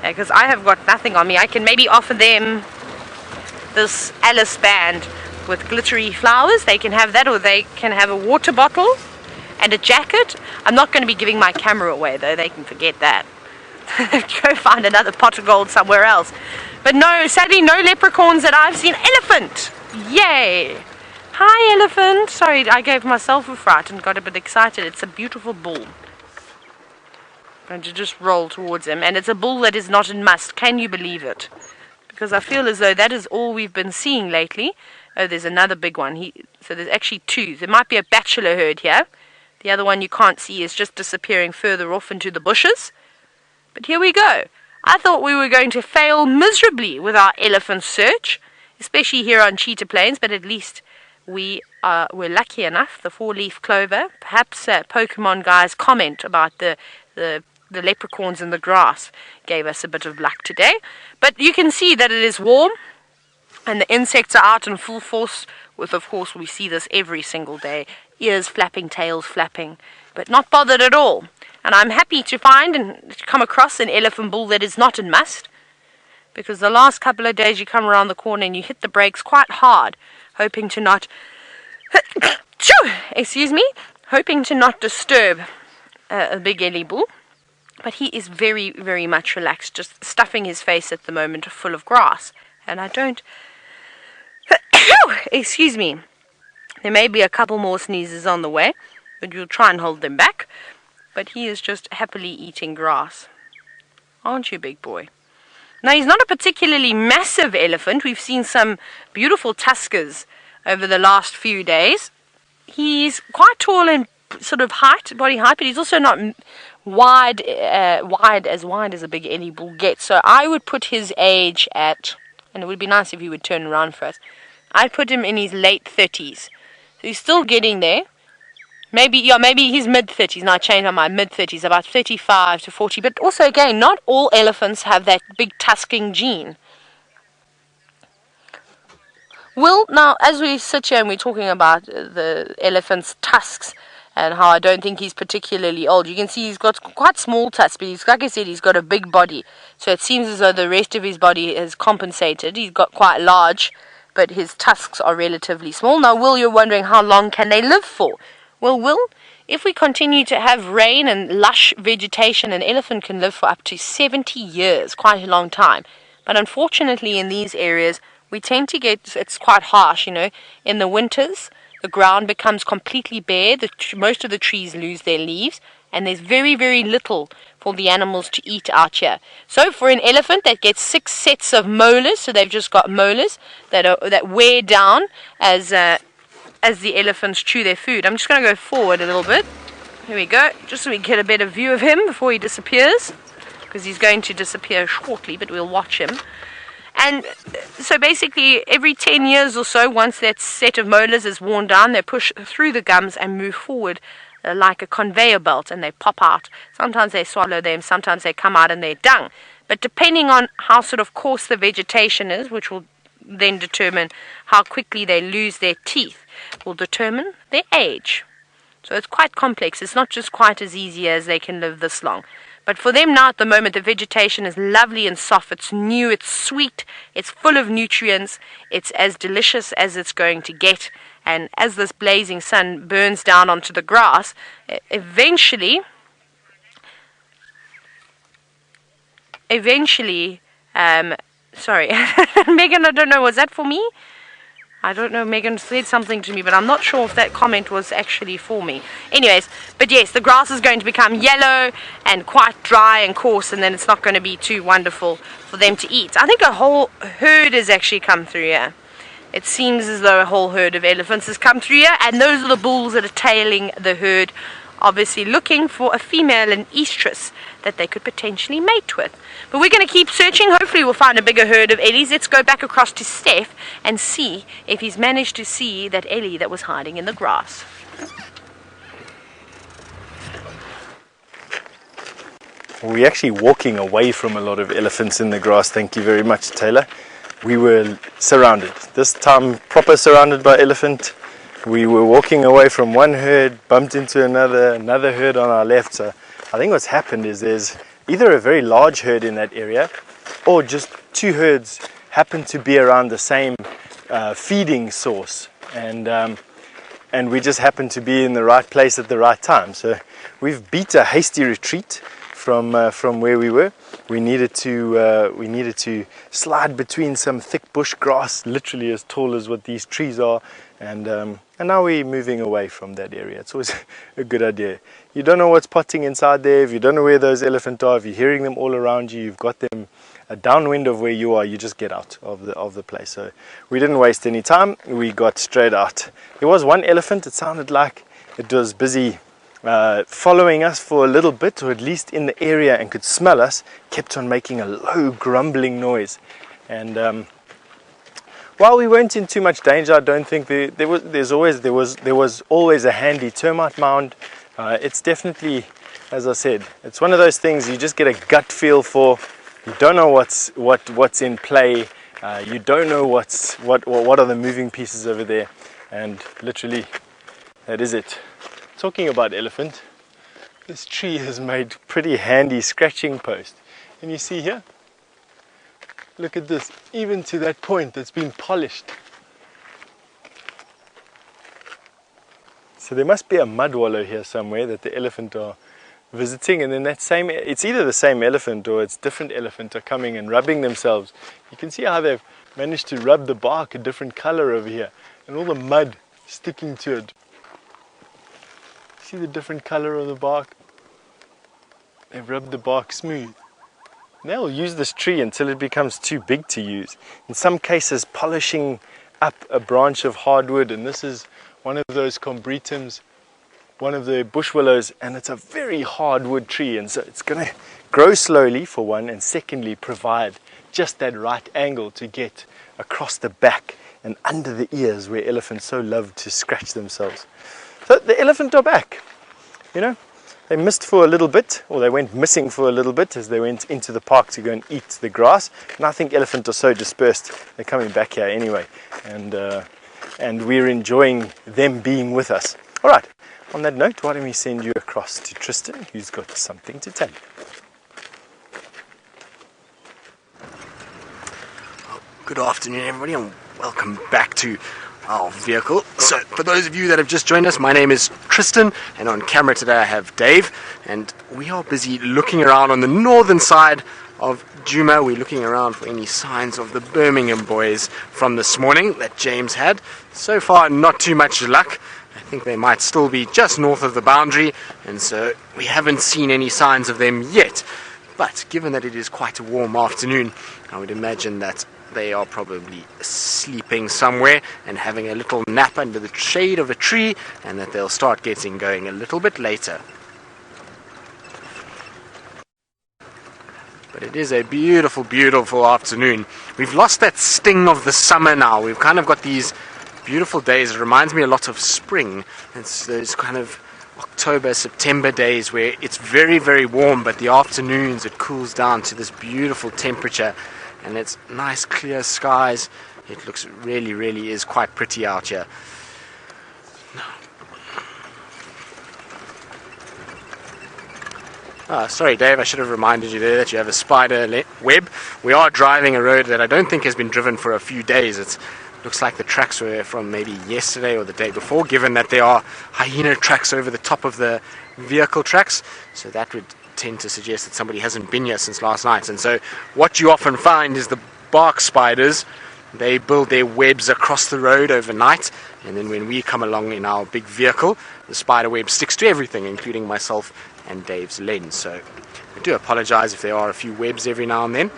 Because I have got nothing on me. I can maybe offer them this Alice band with glittery flowers. They can have that, or they can have a water bottle and a jacket. I'm not going to be giving my camera away, though. They can forget that. Go find another pot of gold somewhere else. But no, sadly, no leprechauns that I've seen. Elephant! Yay! Hi, elephant. Sorry, I gave myself a fright and got a bit excited. It's a beautiful bull. I'm going to just roll towards him. And it's a bull that is not in must. Can you believe it? Because I feel as though that is all we've been seeing lately. Oh, there's another big one. So there's actually two. There might be a bachelor herd here. The other one you can't see is just disappearing further off into the bushes. But here we go. I thought we were going to fail miserably with our elephant search, especially here on Cheetah Plains, but at least we're lucky enough. The four-leaf clover, perhaps Pokemon guy's comment about the leprechauns in the grass gave us a bit of luck today. But you can see that it is warm and the insects are out in full force with, of course, we see this every single day, ears flapping, tails flapping, but not bothered at all. And I'm happy to find and come across an elephant bull that is not in must, because the last couple of days you come around the corner and you hit the brakes quite hard, hoping to not hoping to not disturb a big Ellie bull. But he is very, very much relaxed, just stuffing his face at the moment full of grass. And I don't... Excuse me. There may be a couple more sneezes on the way, but you'll try and hold them back. But he is just happily eating grass. Aren't you, big boy? Now, he's not a particularly massive elephant. We've seen some beautiful TUSKS over the last few days. He's quite tall in sort of height, body height, but he's also not wide as a big Ellie bull gets. So I would put his age at, and it would be nice if he would turn around for us, I'd put him in his late 30s. So he's still getting there. Maybe he's mid-30s. Now I changed my mind, mid-30s, about 35 to 40. But also, again, not all elephants have that big tusking gene. Well, now, as we sit here and we're talking about the elephant's tusks and how I don't think he's particularly old, you can see he's got quite small tusks, but he's, like I said, he's got a big body. So it seems as though the rest of his body has compensated. He's got quite large, but his tusks are relatively small. Now, Will, you're wondering how long can they live for? Well, Will, if we continue to have rain and lush vegetation, an elephant can live for up to 70 years, quite a long time. But unfortunately, in these areas, we tend to get, it's quite harsh, in the winters, the ground becomes completely bare, most of the trees lose their leaves, and there's very, very little for the animals to eat out here. So for an elephant that gets 6 sets of molars, so they've just got molars that wear down as the elephants chew their food. I'm just going to go forward a little bit. Here we go, just so we get a better view of him before he disappears, because he's going to disappear shortly, but we'll watch him. And so basically every 10 years or so, once that set of molars is worn down, they push through the gums and move forward like a conveyor belt, and they pop out. Sometimes they swallow them, sometimes they come out in their dung. But depending on how sort of coarse the vegetation is, which will then determine how quickly they lose their teeth, will determine their age. So it's quite complex. It's not just quite as easy as they can live this long. But for them now at the moment, the vegetation is lovely and soft. It's new, it's sweet, it's full of nutrients. It's as delicious as it's going to get. And as this blazing sun burns down onto the grass, eventually, sorry, Megan, I don't know, was that for me? I don't know, Megan said something to me, but I'm not sure if that comment was actually for me. Anyways, but yes, the grass is going to become yellow and quite dry and coarse, and then it's not going to be too wonderful for them to eat. I think a whole herd has actually come through here. It seems as though a whole herd of elephants has come through here, and those are the bulls that are tailing the herd, obviously looking for a female and estrus that they could potentially mate with. But we're going to keep searching. Hopefully we'll find a bigger herd of Ellies. Let's go back across to Stef and see if he's managed to see that Ellie that was hiding in the grass. We're actually walking away from a lot of elephants in the grass. Thank you very much, Taylor. We were surrounded, this time proper surrounded by elephant. We were walking away from one herd, bumped into another herd on our left. So I think what's happened is there's either a very large herd in that area, or just two herds happen to be around the same feeding source, and we just happen to be in the right place at the right time. So we've beat a hasty retreat from where we were. We needed to slide between some thick bush grass, literally as tall as what these trees are, and now we're moving away from that area. It's always a good idea. You don't know what's potting inside there. If you don't know where those elephants are, if you're hearing them all around you, you've got them downwind of where you are, you just get out of the place. So we didn't waste any time. We got straight out. There was one elephant. It sounded like it was busy following us for a little bit, or at least in the area, and could smell us. Kept on making a low grumbling noise, and while we weren't in too much danger, I don't think there was always a handy termite mound. It's definitely, as I said, it's one of those things you just get a gut feel for. You don't know what's in play. You don't know what are the moving pieces over there, and literally that is it. Talking about elephant, this tree has made pretty handy scratching post, and you see here, look at this, even to that point that's been polished. So there must be a mud wallow here somewhere that the elephant are visiting, and then it's either the same elephant or it's different elephant are coming and rubbing themselves. You can see how they've managed to rub the bark a different color over here, and all the mud sticking to it. See the different color of the bark? They've rubbed the bark smooth. They'll use this tree until it becomes too big to use. In some cases, polishing up a branch of hardwood, and this is one of those combretums, one of the bush willows, and it's a very hardwood tree, and so it's going to grow slowly for one, and secondly provide just that right angle to get across the back and under the ears where elephants so love to scratch themselves. So the elephant are back. You know, they missed for a little bit, or they went missing for a little bit as they went into the park to go and eat the grass, and I think elephants are so dispersed they're coming back here anyway, and we're enjoying them being with us. All right, on that note, why don't we send you across to Tristan, who's got something to tell you. Good afternoon, everybody, and welcome back to our vehicle. So, for those of you that have just joined us, my name is Tristan, and on camera today I have Dave, and we are busy looking around on the northern side of Djuma. We're looking around for any signs of the Birmingham boys from this morning that James had. So far, not too much luck. I think they might still be just north of the boundary, and so we haven't seen any signs of them yet. But given that it is quite a warm afternoon, I would imagine that they are probably sleeping somewhere and having a little nap under the shade of a tree, and that they'll start getting going a little bit later. But it is a beautiful, beautiful afternoon. We've lost that sting of the summer now. We've kind of got these beautiful days. It reminds me a lot of spring. It's those kind of October, September days where it's very, very warm, but the afternoons it cools down to this beautiful temperature, and it's nice clear skies. It looks really, really is quite pretty out here. Sorry Dave, I should have reminded you there that you have a spider web. We are driving a road that I don't think has been driven for a few days. It looks like the tracks were from maybe yesterday or the day before, given that there are hyena tracks over the top of the vehicle tracks, so that would tend to suggest that somebody hasn't been here since last night. And so what you often find is the bark spiders, they build their webs across the road overnight, and then when we come along in our big vehicle, the spider web sticks to everything, including myself and Dave's lens. So I do apologize if there are a few webs every now and then.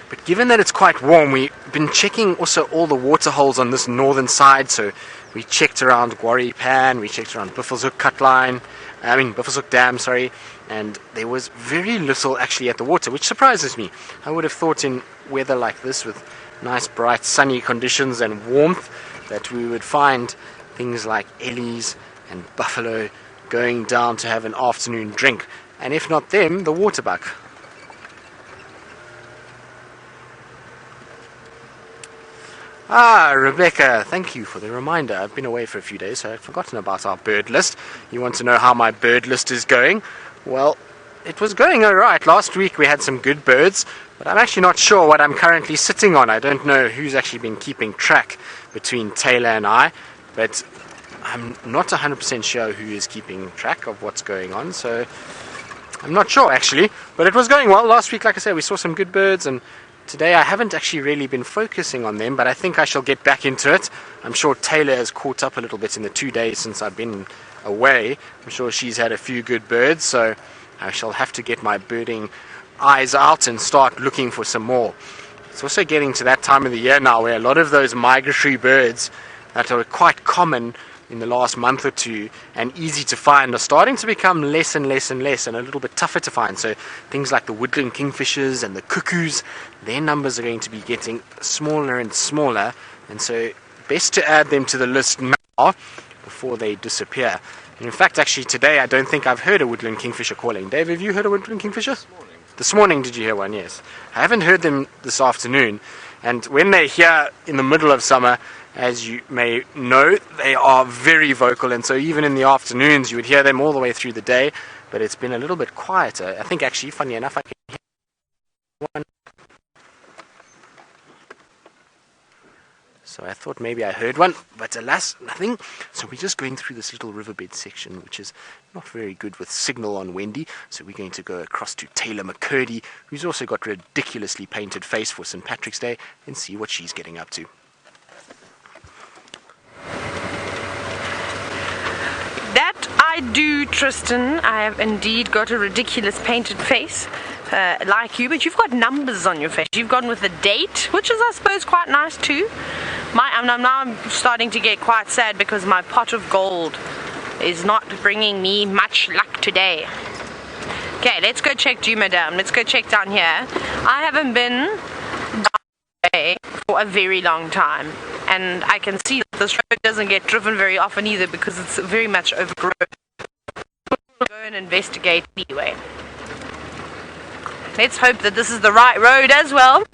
But given that it's quite warm, we've been checking also all the water holes on this northern side. So we checked around Guarry Pan, we checked around Buffelshoek Dam, and there was very little actually at the water, which surprises me. I would have thought in weather like this with nice bright sunny conditions and warmth that we would find things like Ellie's and buffalo going down to have an afternoon drink, and if not them, the waterbuck. Rebecca, thank you for the reminder. I've been away for a few days, so I'd forgotten about our bird list. You want to know how my bird list is going? Well, it was going alright. Last week we had some good birds, but I'm actually not sure what I'm currently sitting on. I don't know who's actually been keeping track between Taylor and I, but I'm not 100% sure who is keeping track of what's going on, so I'm not sure actually. But it was going well. Last week, like I said, we saw some good birds, and today I haven't actually really been focusing on them, but I think I shall get back into it. I'm sure Taylor has caught up a little bit in the 2 days since I've been away. I'm sure she's had a few good birds, so I shall have to get my birding eyes out and start looking for some more. It's also getting to that time of the year now where a lot of those migratory birds that are quite common in the last month or two and easy to find are starting to become less and less and less, and a little bit tougher to find. So things like the woodland kingfishers and the cuckoos, their numbers are going to be getting smaller and smaller, and so best to add them to the list now before they disappear. And in fact, actually today I don't think I've heard a woodland kingfisher calling. Dave, have you heard a woodland kingfisher? This morning did you hear one? Yes. I haven't heard them this afternoon, and when they're here in the middle of summer, as you may know, they are very vocal, and so even in the afternoons you would hear them all the way through the day, but it's been a little bit quieter. I think actually, funny enough, I can hear one. So I thought maybe I heard one, but alas, nothing. So we're just going through this little riverbed section, which is not very good with signal on Wendy. So we're going to go across to Taylor McCurdy, who's also got a ridiculously painted face for St. Patrick's Day, and see what she's getting up to. That I do, Tristan. I have indeed got a ridiculous painted face. Like you, but you've got numbers on your face. You've gone with a date, which is I suppose quite nice too. I'm starting to get quite sad because my pot of gold is not bringing me much luck today. Okay, let's go check Djuma down. Let's go check down here. I haven't been down for a very long time, and I can see that this road doesn't get driven very often either because it's very much overgrown. We'll go and investigate anyway. Let's hope that this is the right road as well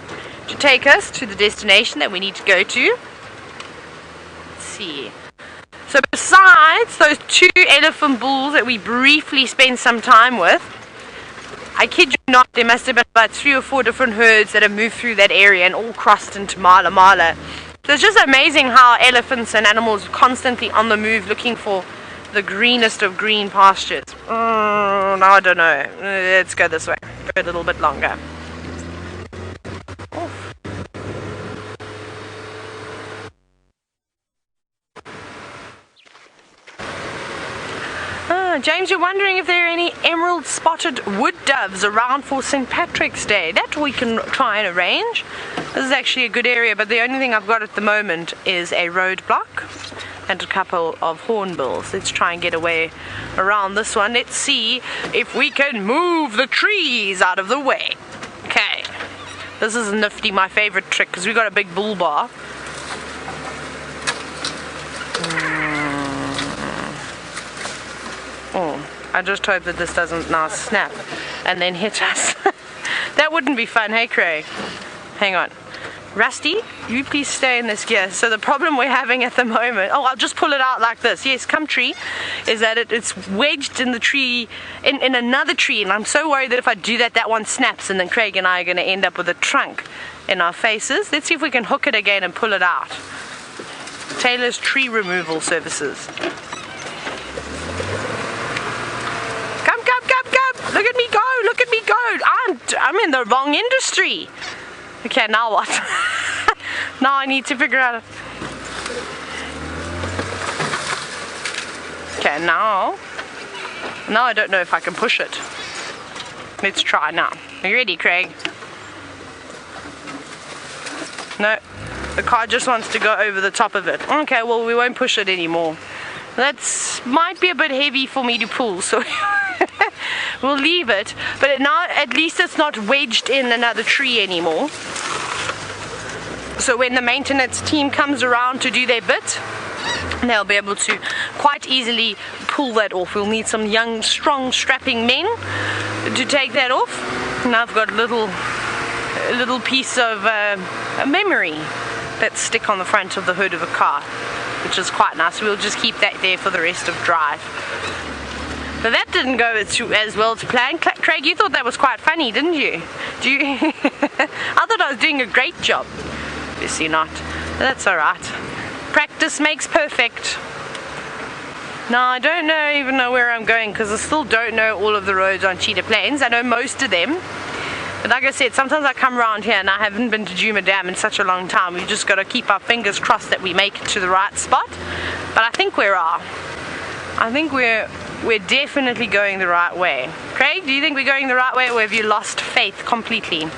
to take us to the destination that we need to go to. Let's see. So besides those 2 elephant bulls that we briefly spent some time with, I kid you not, there must have been about 3 or 4 different herds that have moved through that area and all crossed into Mala Mala. So it's just amazing how elephants and animals are constantly on the move looking for the greenest of green pastures. No, I don't know. Let's go this way. Go a little bit longer. James, you're wondering if there are any emerald spotted wood doves around for St. Patrick's Day. That we can try and arrange. This is actually a good area, but the only thing I've got at the moment is a roadblock and a couple of hornbills. Let's try and get away around this one. Let's see if we can move the trees out of the way. Okay, this is nifty, my favorite trick, because we got a big bull bar. Oh, I just hope that this doesn't now snap and then hit us. That wouldn't be fun, hey Craig? Hang on. Rusty, you please stay in this gear. So the problem we're having at the moment, oh, I'll just pull it out like this. Yes, come tree, is that it's wedged in the tree, in another tree. And I'm so worried that if I do that, that one snaps and then Craig and I are going to end up with a trunk in our faces. Let's see if we can hook it again and pull it out. Taylor's Tree Removal Services. Come. Look at me go, look at me go. I'm in the wrong industry. Okay, now what? Now I need to figure out. Okay, now I don't know if I can push it. Let's try now. Are you ready, Craig? No, the car just wants to go over the top of it. Okay, well, we won't push it anymore. That might be a bit heavy for me to pull, so we'll leave it. But now at least it's not wedged in another tree anymore. So when the maintenance team comes around to do their bit, they'll be able to quite easily pull that off. We'll need some young, strong, strapping men to take that off. And I've got a little piece of a memory that stick on the front of the hood of a car, which is quite nice. We'll just keep that there for the rest of drive. But that didn't go as well to plan. Craig, you thought that was quite funny, didn't you? I thought I was doing a great job. Obviously not. But that's alright. Practice makes perfect. Now, I don't even know where I'm going because I still don't know all of the roads on Cheetah Plains. I know most of them. But like I said, sometimes I come around here and I haven't been to Djuma Dam in such a long time. We've just got to keep our fingers crossed that we make it to the right spot. But I think we are. I think we're definitely going the right way. Craig, do you think we're going the right way, or have you lost faith completely?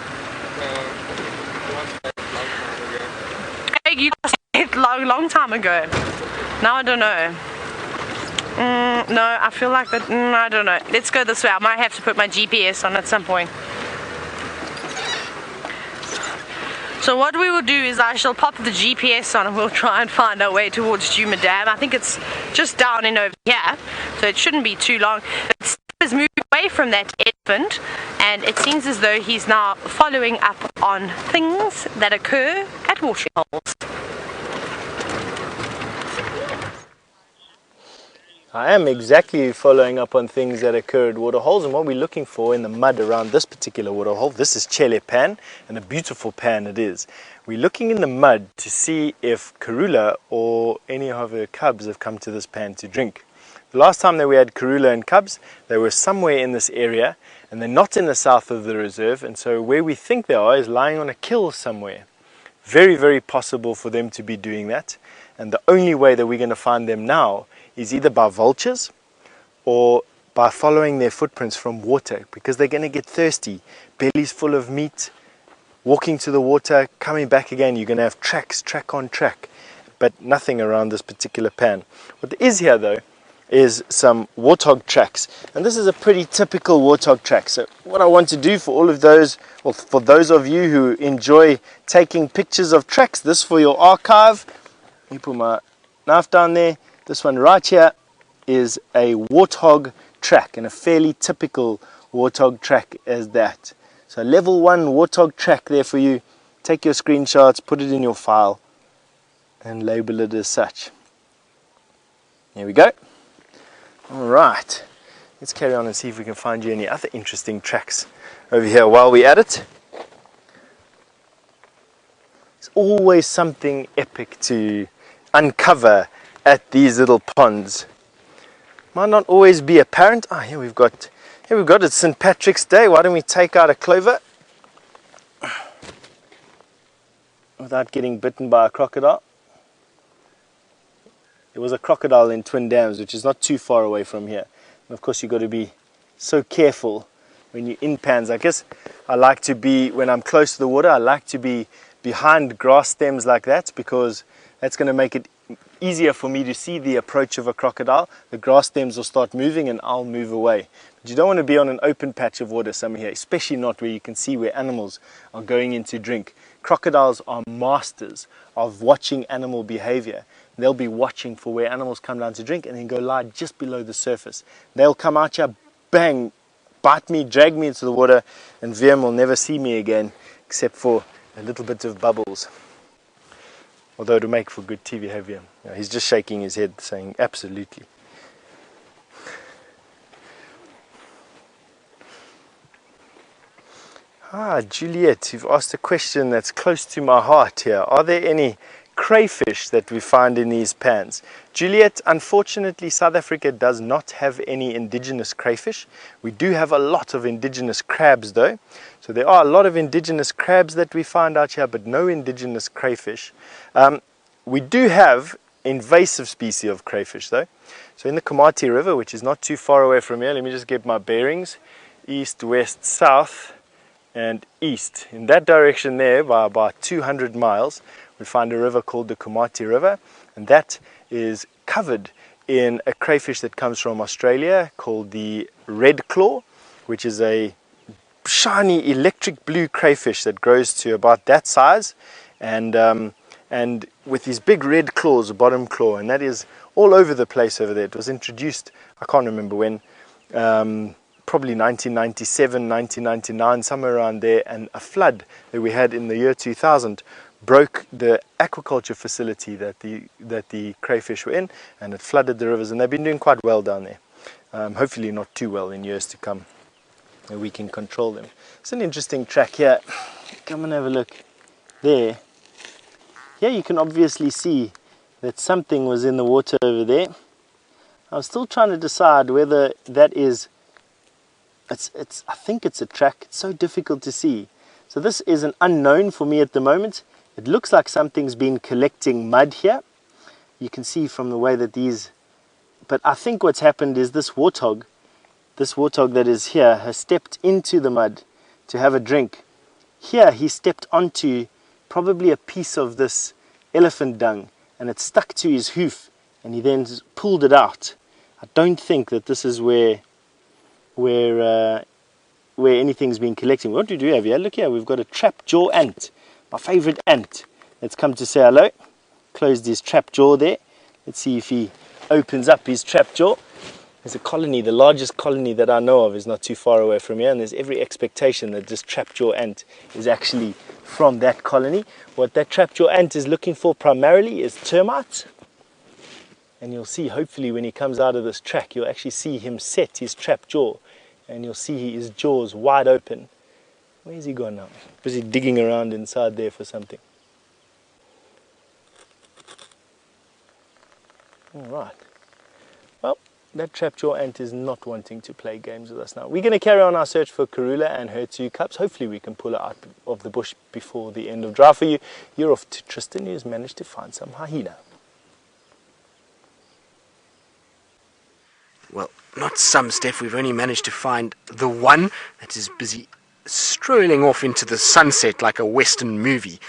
Craig, you lost faith long time ago. Now I don't know. No, I feel like that. I don't know. Let's go this way. I might have to put my GPS on at some point. So what we will do is I shall pop the GPS on and we'll try and find our way towards Djuma Dam. I think it's just down in over here, so it shouldn't be too long. Stef has moved away from that elephant, and it seems as though he's now following up on things that occur at watering holes. I am exactly following up on things that occur at waterholes, and what we're looking for in the mud around this particular waterhole, this is Chele pan, and a beautiful pan it is. We're looking in the mud to see if Karula or any of her cubs have come to this pan to drink. The last time that we had Karula and cubs, they were somewhere in this area, and they're not in the south of the reserve, and so where we think they are is lying on a kill somewhere. Very, very possible for them to be doing that, and the only way that we're going to find them now is either by vultures or by following their footprints from water, because they're going to get thirsty, bellies full of meat, walking to the water, coming back again. You're going to have tracks, track on track, but nothing around this particular pan. What there is here though is some warthog tracks, and this is a pretty typical warthog track. So what I want to do for all of those, well, for those of you who enjoy taking pictures of tracks, this for your archive, let me put my knife down there. This one right here is a warthog track, and a fairly typical warthog track as that. So level 1 warthog track there for you. Take your screenshots, put it in your file, and label it as such. There we go. Alright, let's carry on and see if we can find you any other interesting tracks over here while we're at it. There's always something epic to uncover at these little ponds. Might not always be apparent. Ah, here we've got it, St. Patrick's Day. Why don't we take out a clover without getting bitten by a crocodile? There was a crocodile in Twin Dams, which is not too far away from here. And of course you've got to be so careful when you're in pans. I guess I like to be, when I'm close to the water, I like to be behind grass stems like that, because that's going to make it easier for me to see the approach of a crocodile. The grass stems will start moving and I'll move away. But you don't want to be on an open patch of water somewhere here, especially not where you can see where animals are going in to drink. Crocodiles are masters of watching animal behavior. They'll be watching for where animals come down to drink and then go lie just below the surface. They'll come out here, bang, bite me, drag me into the water, and VM will never see me again except for a little bit of bubbles. Although to make for good TV behavior. Yeah, he's just shaking his head saying absolutely. Ah, Juliet, you've asked a question that's close to my heart here. Are there any crayfish that we find in these pans? Juliet, unfortunately South Africa does not have any indigenous crayfish. We do have a lot of indigenous crabs though. So there are a lot of indigenous crabs that we find out here, but no indigenous crayfish. We do have invasive species of crayfish though. So in the Komati River, which is not too far away from here, let me just get my bearings, east, west, south and east. In that direction there, by about 200 miles, we find a river called the Komati River, and that is covered in a crayfish that comes from Australia called the red claw, which is a shiny electric blue crayfish that grows to about that size, and with these big red claws, the bottom claw, and that is all over the place over there. It was introduced, I can't remember when, probably 1997, 1999, somewhere around there, and a flood that we had in the year 2000 broke the aquaculture facility that the crayfish were in, and it flooded the rivers, and they've been doing quite well down there. Hopefully not too well in years to come, and we can control them. It's an interesting track here. Come and have a look. There. Here you can obviously see that something was in the water over there. I was still trying to decide whether that is, I think it's a track. It's so difficult to see. So this is an unknown for me at the moment. It looks like something's been collecting mud here. You can see from the way that these, but I think what's happened is this warthog that is here has stepped into the mud to have a drink. Here he stepped onto probably a piece of this elephant dung, and it stuck to his hoof, and he then pulled it out. I don't think that this is where anything's been collecting. What do we have here? Look here, we've got a trap jaw ant, my favorite ant. Let's come to say hello. Closed his trap jaw there. Let's see if he opens up his trap jaw. There's a colony, the largest colony that I know of is not too far away from here, and there's every expectation that this trapjaw ant is actually from that colony. What that trapjaw ant is looking for primarily is termites, And you'll see, hopefully when he comes out of this track, you'll actually see him set his trap jaw, and you'll see his jaws wide open. Where's he gone now? Busy digging around inside there for something. Alright. Well, that trapjaw ant is not wanting to play games with us now. We're going to carry on our search for Karula and her 2 cubs. Hopefully we can pull her out of the bush before the end of drive for you. You're off to Tristan, who's managed to find some hyena. Well, not some, Stef. We've only managed to find the one that is busy strolling off into the sunset like a western movie,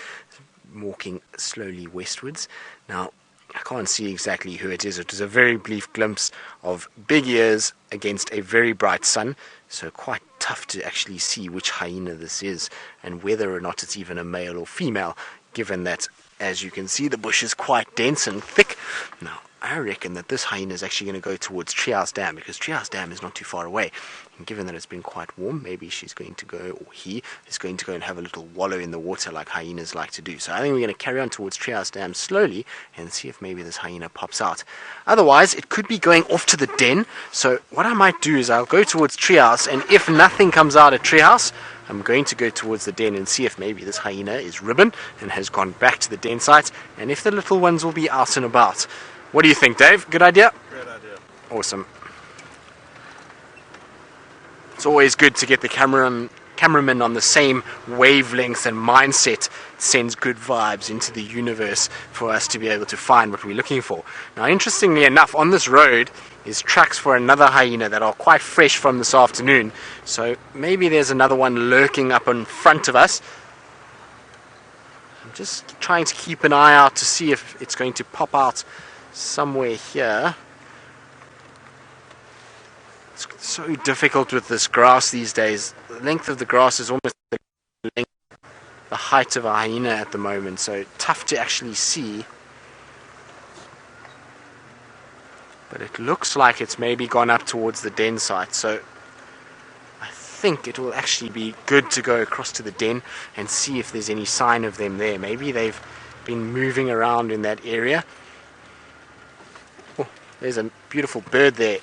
walking slowly westwards. Now, I can't see exactly who it is. It was a very brief glimpse of big ears against a very bright sun, so quite tough to actually see which hyena this is and whether or not it's even a male or female, given that, as you can see, the bush is quite dense and thick. Now, I reckon that this hyena is actually going to go towards Treehouse Dam, because Treehouse Dam is not too far away. And given that it's been quite warm, maybe she's going to go, or he is going to go and have a little wallow in the water like hyenas like to do. So I think we're going to carry on towards Treehouse Dam slowly and see if maybe this hyena pops out. Otherwise, it could be going off to the den. So what I might do is I'll go towards Treehouse, and if nothing comes out at Treehouse, I'm going to go towards the den and see if maybe this hyena is ribbon and has gone back to the den site, and if the little ones will be out and about. What do you think, Dave? Good idea? Great idea. Awesome. It's always good to get the cameraman on the same wavelength and mindset. It sends good vibes into the universe for us to be able to find what we're looking for. Now, interestingly enough, on this road is tracks for another hyena that are quite fresh from this afternoon. So maybe there's another one lurking up in front of us. I'm just trying to keep an eye out to see if it's going to pop out somewhere here. It's so difficult with this grass these days. The length of the grass is almost the height of a hyena at the moment, so tough to actually see. But it looks like it's maybe gone up towards the den site, so I think it will actually be good to go across to the den and see if there's any sign of them there. Maybe they've been moving around in that area. Oh, there's a beautiful bird there.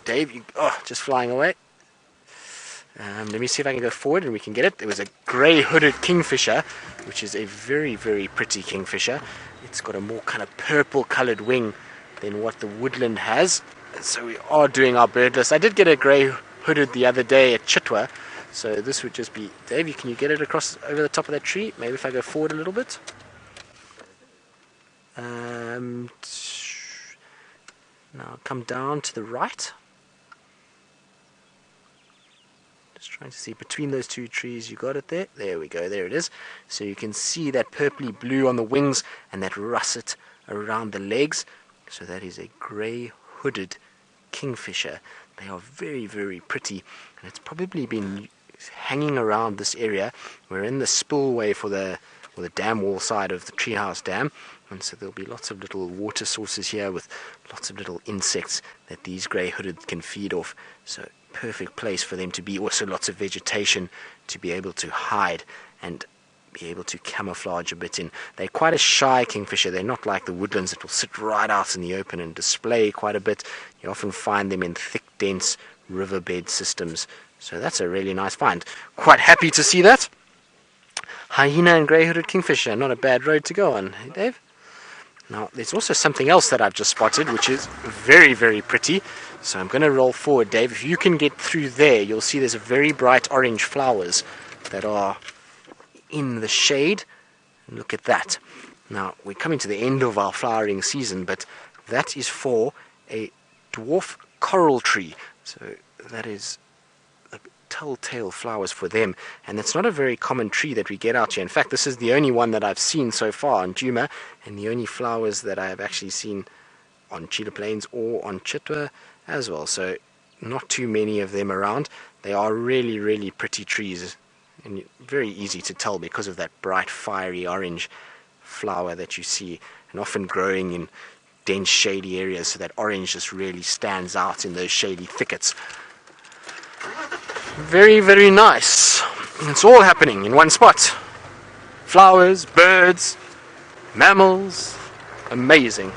Dave, just flying away. Let me see if I can go forward and we can get it. There was a grey-hooded kingfisher, which is a very, very pretty kingfisher. It's got a more kind of purple-coloured wing than what the woodland has. And so we are doing our bird list. I did get a grey-hooded the other day at Chitwa, so this would just be... Dave, can you get it across over the top of that tree? Maybe if I go forward a little bit. Now come down to the right. Just trying to see between those two trees. You got it there? There we go, there it is. So you can see that purpley blue on the wings and that russet around the legs. So that is a grey-hooded kingfisher. They are very, very pretty, and it's probably been hanging around this area. We're in the spillway for the dam wall side of the Treehouse Dam, and so there'll be lots of little water sources here with lots of little insects that these grey-hooded can feed off. So perfect place for them to be. Also lots of vegetation to be able to hide and be able to camouflage a bit in. They're quite a shy kingfisher. They're not like the woodlands that will sit right out in the open and display quite a bit. You often find them in thick, dense riverbed systems. So that's a really nice find. Quite happy to see that. Hyena and grey-hooded kingfisher. Not a bad road to go on, hey Dave? Now, there's also something else that I've just spotted, which is very, very pretty. So I'm going to roll forward, Dave. If you can get through there, you'll see there's a very bright orange flowers that are in the shade. And look at that. Now, we're coming to the end of our flowering season, but that is for a dwarf coral tree. So that is the telltale flowers for them. And it's not a very common tree that we get out here. In fact, this is the only one that I've seen so far on Djuma, and the only flowers that I have actually seen on Cheetah Plains or on Chitwa as well. So not too many of them around. They are really, really pretty trees, and very easy to tell because of that bright fiery orange flower that you see, and often growing in dense shady areas, so that orange just really stands out in those shady thickets. Very, very nice. It's all happening in one spot. Flowers, birds, mammals. Amazing.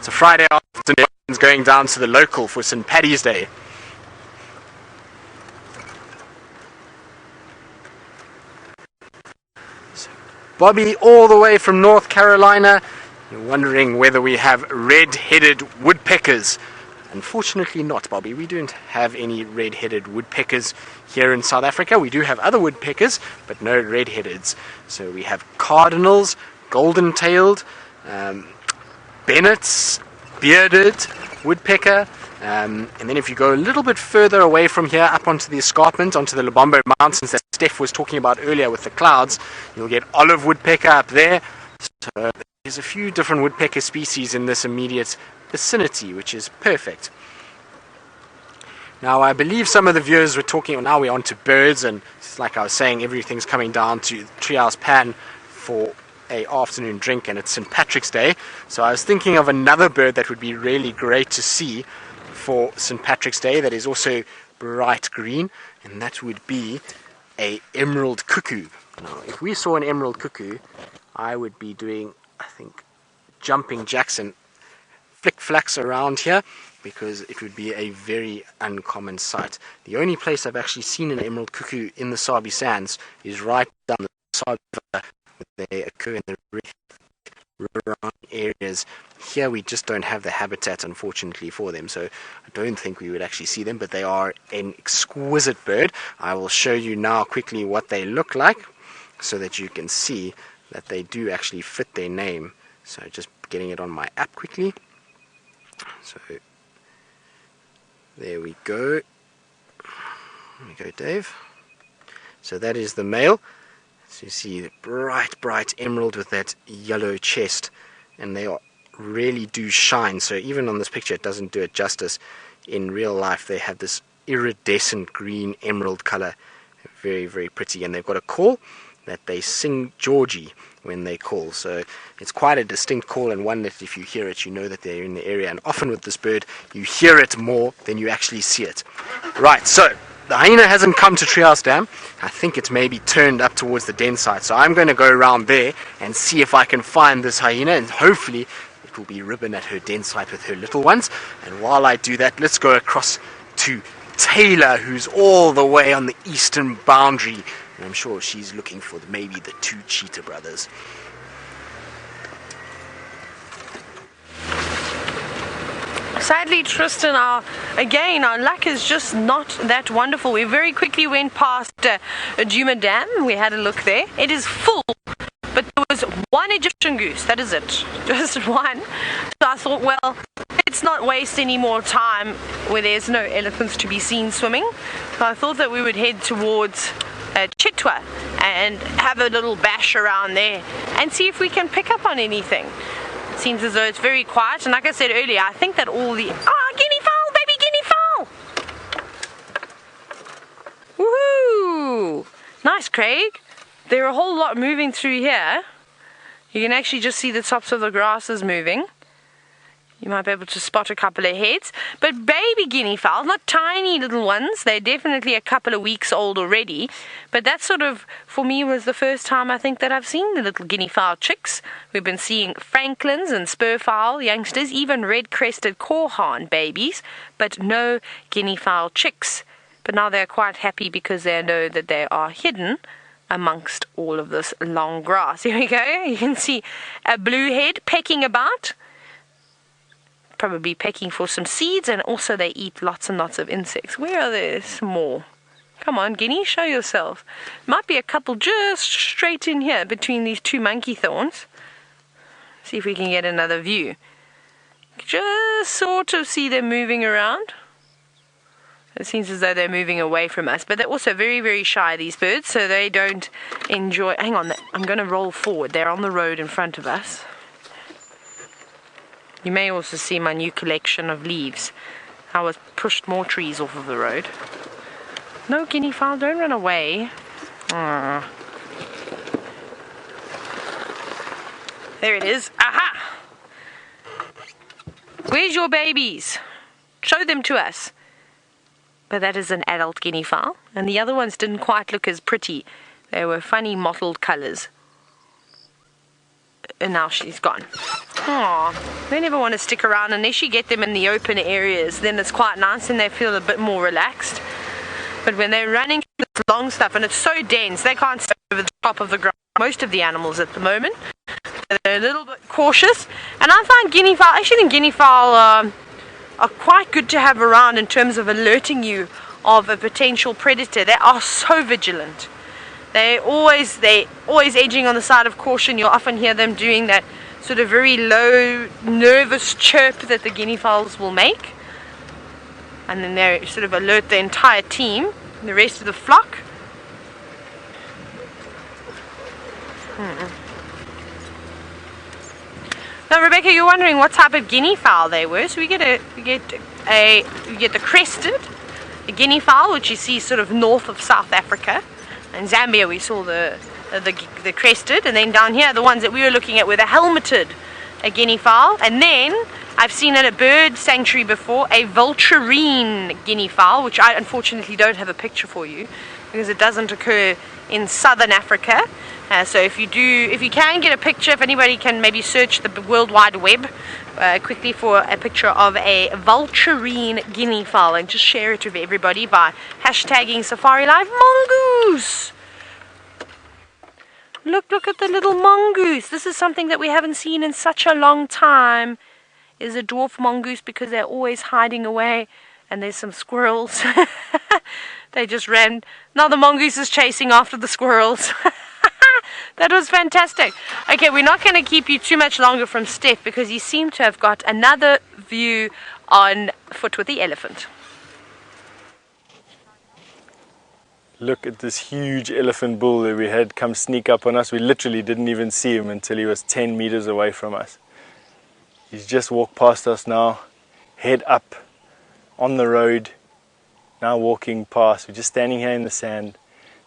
It's a Friday afternoon, going down to the local for St. Paddy's Day. So, Bobby all the way from North Carolina. You're wondering whether we have red-headed woodpeckers. Unfortunately not, Bobby. We don't have any red-headed woodpeckers here in South Africa. We do have other woodpeckers, but no red-headeds. So we have cardinals, golden-tailed, Bennett's, bearded woodpecker, and then if you go a little bit further away from here, up onto the escarpment, onto the Lubombo Mountains that Stef was talking about earlier with the clouds, you'll get olive woodpecker up there. So there's a few different woodpecker species in this immediate vicinity, which is perfect. Now I believe some of the viewers were talking, now we're on to birds, and it's like I was saying, everything's coming down to Treehouse Pan for a afternoon drink, and it's St. Patrick's Day. So I was thinking of another bird that would be really great to see for St. Patrick's Day that is also bright green, and that would be a emerald cuckoo. Now if we saw an emerald cuckoo, I would be doing, I think, jumping jacks and flick-flacks around here, because it would be a very uncommon sight. The only place I've actually seen an emerald cuckoo in the Sabi Sands is right down the Sabi River, where they occur in the rural areas. Here we just don't have the habitat, unfortunately, for them, so I don't think we would actually see them, but they are an exquisite bird. I will show you now quickly what they look like, so that you can see that they do actually fit their name. So just getting it on my app quickly. So there we go. There we go, Dave. So that is the male. So you see the bright emerald with that yellow chest, and they really do shine. So even on this picture it doesn't do it justice. In real life they have this iridescent green emerald color. Very, very pretty, and they've got a call that they sing Georgie when they call. So it's quite a distinct call, and one that if you hear it, you know that they're in the area. And often with this bird, you hear it more than you actually see it. Right, so the hyena hasn't come to Treehouse Dam. I think it's maybe turned up towards the den site. So I'm going to go around there and see if I can find this hyena, and hopefully it will be ribbon at her den site with her little ones. And while I do that, let's go across to Taylor, who's all the way on the eastern boundary. And I'm sure she's looking for maybe the two cheetah brothers. Sadly, Tristan, our luck is just not that wonderful. We very quickly went past Djuma Dam. We had a look there. It is full, but there was one Egyptian goose. That is it. Just one. So I thought, well, let's not waste any more time where there's no elephants to be seen swimming. So I thought that we would head towards Chitwa and have a little bash around there and see if we can pick up on anything. It seems as though it's very quiet, and like I said earlier, I think that all the guinea fowl, baby guinea fowl. Woohoo! Nice, Craig. There are a whole lot moving through here. You can actually just see the tops of the grasses moving. You might be able to spot a couple of heads. But baby guinea fowls, not tiny little ones. They're definitely a couple of weeks old already. But that sort of, for me, was the first time I think that I've seen the little guinea fowl chicks. We've been seeing franklins and spurfowl youngsters, even red-crested korhaan babies, but no guinea fowl chicks. But now they're quite happy because they know that they are hidden amongst all of this long grass. Here we go. You can see a bluehead pecking about. Probably pecking for some seeds, and also they eat lots and lots of insects. Where are there some more? Come on, Guinea, show yourself. Might be a couple just straight in here between these two monkey thorns. See if we can get another view. Just sort of see them moving around. It seems as though they're moving away from us, but they're also very, very shy, these birds, so they don't enjoy. Hang on, I'm going to roll forward. They're on the road in front of us. You may also see my new collection of leaves. I was pushed more trees off of the road. No, guinea fowl, don't run away. Aww. There it is. Aha! Where's your babies? Show them to us. But that is an adult guinea fowl, and the other ones didn't quite look as pretty. They were funny mottled colors. and now she's gone. Aww, they never want to stick around unless you get them in the open areas. Then it's quite nice and they feel a bit more relaxed. But when they're running this long stuff and it's so dense, they can't stay over the top of the ground. Most of the animals at the moment, they're a little bit cautious. And I find guinea fowl, I actually think guinea fowl are quite good to have around in terms of alerting you of a potential predator. They are so vigilant. They're always edging on the side of caution. You'll often hear them doing that sort of very low, nervous chirp that the guinea fowls will make. And then they sort of alert the entire team, the rest of the flock. Now, Rebecca, you're wondering what type of guinea fowl they were. So we get the crested, a guinea fowl, which you see sort of north of South Africa. In Zambia we saw the crested, and then down here the ones that we were looking at were the helmeted, a guinea fowl. And then I've seen at a bird sanctuary before a vulturine guinea fowl, which I unfortunately don't have a picture for you because it doesn't occur in southern Africa. So if you can get a picture, if anybody can maybe search the World Wide Web quickly for a picture of a vulturine guinea fowl and just share it with everybody by hashtagging Safari Live Mongoose. Look at the little mongoose. This is something that we haven't seen in such a long time, is a dwarf mongoose, because they're always hiding away. And there's some squirrels. They just ran. Now the mongoose is chasing after the squirrels. That was fantastic. Okay, we're not going to keep you too much longer from Stef because he seemed to have got another view on foot with the elephant. Look at this huge elephant bull that we had come sneak up on us. We literally didn't even see him until he was 10 meters away from us. He's just walked past us now, head up on the road, now walking past. We're just standing here in the sand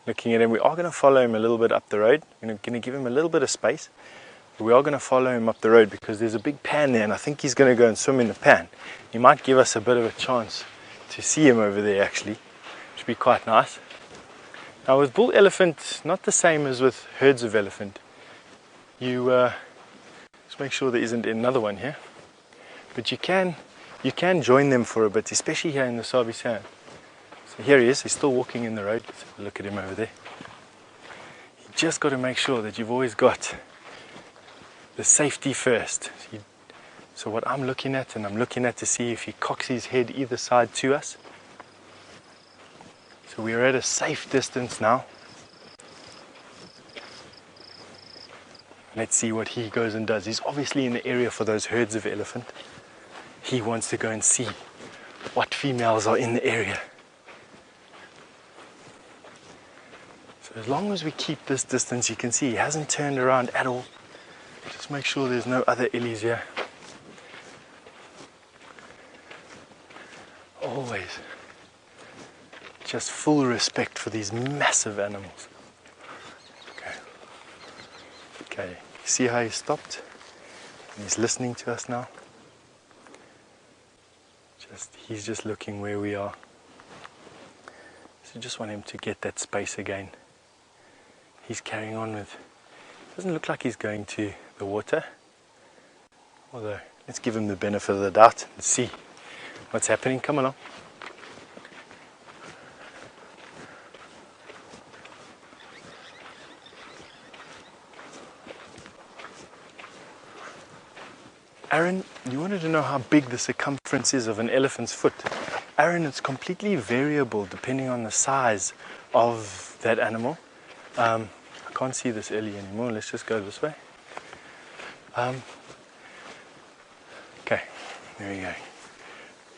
looking at him. We are going to follow him a little bit up the road. We're going to give him a little bit of space. But we are going to follow him up the road because there's a big pan there, and I think he's going to go and swim in the pan. He might give us a bit of a chance to see him over there actually, which would be quite nice. Now with bull elephant, not the same as with herds of elephant. You just make sure there isn't another one here. But you can join them for a bit, especially here in the Sabi Sand. So here he is, he's still walking in the road. Let's have a look at him over there. You just got to make sure that you've always got the safety first. So what I'm looking at, and I'm looking at to see if he cocks his head either side to us. So we're at a safe distance now. Let's see what he goes and does. He's obviously in the area for those herds of elephant. He wants to go and see what females are in the area. So as long as we keep this distance, you can see he hasn't turned around at all. Just make sure there's no other Ellies here. Always just full respect for these massive animals. Okay, you see how he stopped? And he's listening to us now. He's just looking where we are. So just want him to get that space again. He's carrying on with, doesn't look like he's going to the water. Although, let's give him the benefit of the doubt and see what's happening. Come along. Aaron, you wanted to know how big the circumference is of an elephant's foot. Aaron, it's completely variable depending on the size of that animal. I can't see this Ellie anymore. Let's just go this way. Okay, there we go.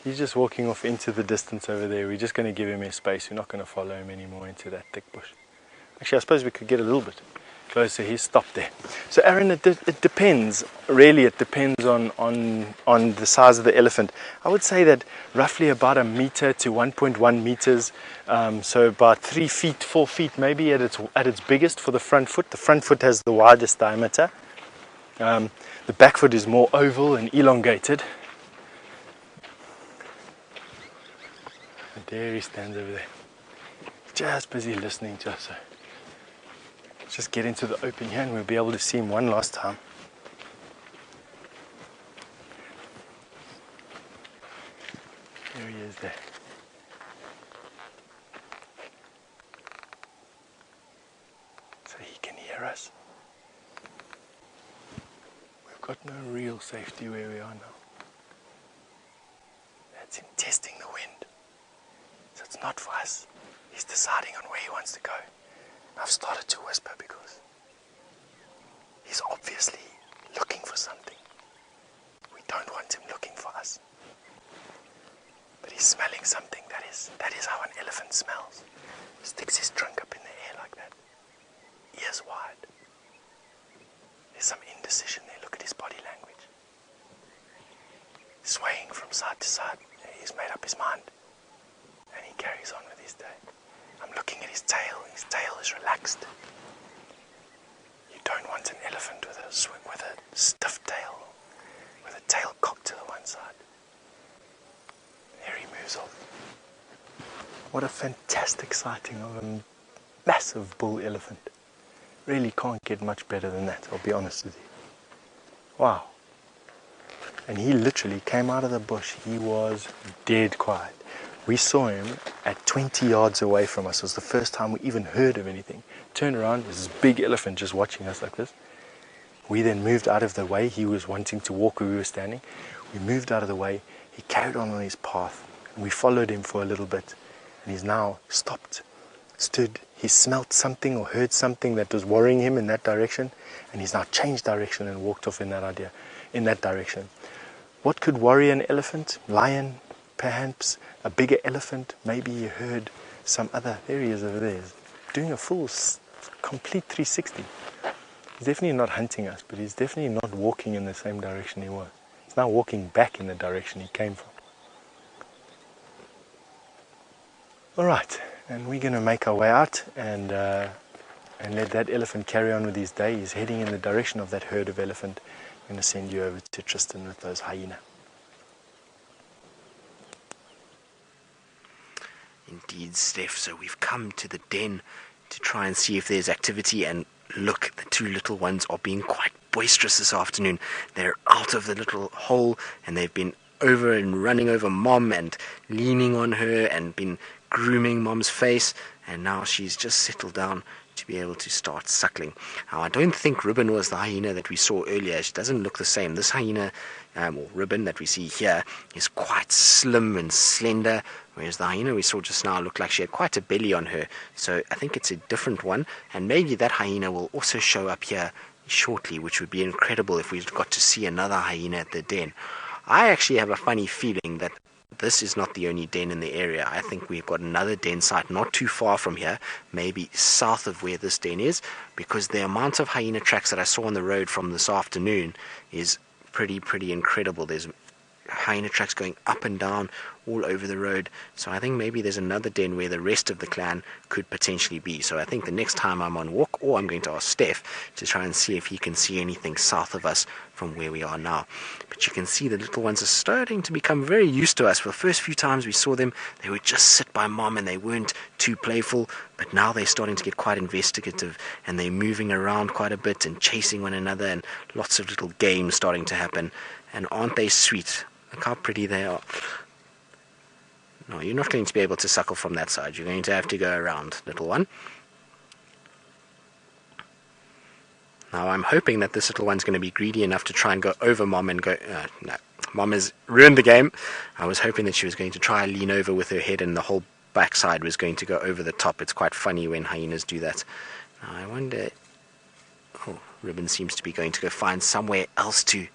He's just walking off into the distance over there. We're just going to give him his space. We're not going to follow him anymore into that thick bush. Actually, I suppose we could get a little bit closer. He's stopped there. So Aaron, it depends. Really, it depends on the size of the elephant. I would say that roughly about 1 meter to 1.1 meters. So about 3 feet, 4 feet, maybe at its biggest for the front foot. The front foot has the widest diameter. The back foot is more oval and elongated. And there he stands over there, just busy listening to us. So just get into the open here and we'll be able to see him one last time. There he is there. So he can hear us. We've got no real safety where we are now. That's him testing the wind. So it's not for us. He's deciding on where he wants to go. I've started to whisper because he's obviously looking for something. We don't want him looking for us. But he's smelling something. That is how an elephant smells. Sticks his trunk up in the air like that. Ears wide. There's some indecision there. Look at his body language. Swaying from side to side. He's made up his mind. And he carries on with his day. I'm looking at his tail. His tail is relaxed. You don't want an elephant with a stiff tail. With a tail cocked to the one side. There he moves off. What a fantastic sighting of a massive bull elephant. Really can't get much better than that, I'll be honest with you. Wow. And he literally came out of the bush. He was dead quiet. We saw him at 20 yards away from us. It was the first time we even heard of anything. Turned around, there's this big elephant just watching us like this. We then moved out of the way. He was wanting to walk where we were standing. We moved out of the way. He carried on his path. And we followed him for a little bit. And he's now stopped, stood. He smelt something or heard something that was worrying him in that direction. And he's now changed direction and walked off in that direction. What could worry an elephant? Lion, perhaps a bigger elephant. Maybe he heard some other. There he is over there. He's doing a full, complete 360. He's definitely not hunting us, but he's definitely not walking in the same direction he was. He's now walking back in the direction he came from. Alright, and we're going to make our way out and let that elephant carry on with his day. He's heading in the direction of that herd of elephant. I'm going to send you over to Tristan with those hyena. Indeed, Stef, so we've come to the den to try and see if there's activity, and look, the two little ones are being quite boisterous this afternoon. They're out of the little hole and they've been over and running over Mom and leaning on her and been grooming Mom's face, and now she's just settled down to be able to start suckling. Now, I don't think Ribbon was the hyena that we saw earlier. She doesn't look the same. This hyena, or Ribbon that we see here, is quite slim and slender, whereas the hyena we saw just now looked like she had quite a belly on her. So I think it's a different one, and maybe that hyena will also show up here shortly, which would be incredible if we got to see another hyena at the den. I actually have a funny feeling that this is not the only den in the area. I think we've got another den site not too far from here, maybe south of where this den is, because the amount of hyena tracks that I saw on the road from this afternoon is pretty incredible. There's hyena tracks going up and down all over the road. So I think maybe there's another den where the rest of the clan could potentially be. So I think the next time I'm on walk, or I'm going to ask Stef to try and see if he can see anything south of us from where we are now. But you can see the little ones are starting to become very used to us. For the first few times we saw them, they would just sit by Mom and they weren't too playful, but now they're starting to get quite investigative and they're moving around quite a bit and chasing one another, and lots of little games starting to happen. And aren't they sweet? Look how pretty they are. No, you're not going to be able to suckle from that side. You're going to have to go around, little one. Now, I'm hoping that this little one's going to be greedy enough to try and go over Mom and go... no, Mom has ruined the game. I was hoping that she was going to try and lean over with her head and the whole backside was going to go over the top. It's quite funny when hyenas do that. Now, I wonder... Oh, Ribbon seems to be going to go find somewhere else to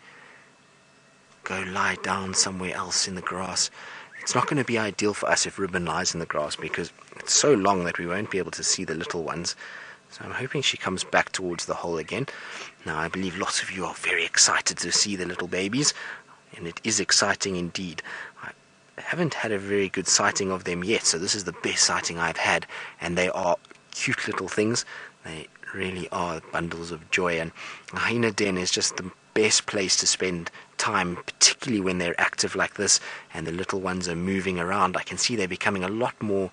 go lie down somewhere else in the grass. It's not going to be ideal for us if Ribbon lies in the grass because it's so long that we won't be able to see the little ones. So I'm hoping she comes back towards the hole again. Now, I believe lots of you are very excited to see the little babies, and it is exciting indeed. I haven't had a very good sighting of them yet, so this is the best sighting I've had, and they are cute little things. They really are bundles of joy, and the hyena den is just the best place to spend time, particularly when they're active like this and the little ones are moving around. I can see they're becoming a lot more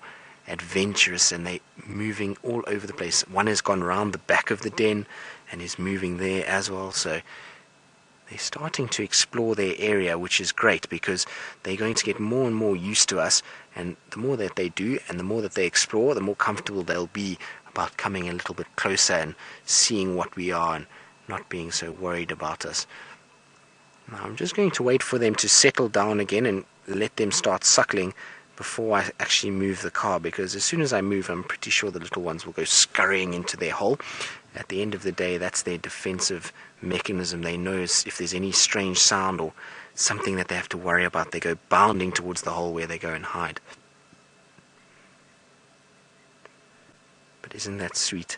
adventurous and they're moving all over the place. One has gone around the back of the den and is moving there as well, so they're starting to explore their area, which is great because they're going to get more and more used to us, and the more that they do and the more that they explore, the more comfortable they'll be about coming a little bit closer and seeing what we are and not being so worried about us. Now I'm just going to wait for them to settle down again and let them start suckling before I actually move the car, because as soon as I move, I'm pretty sure the little ones will go scurrying into their hole. At the end of the day, that's their defensive mechanism. They know if there's any strange sound or something that they have to worry about, they go bounding towards the hole where they go and hide. But isn't that sweet?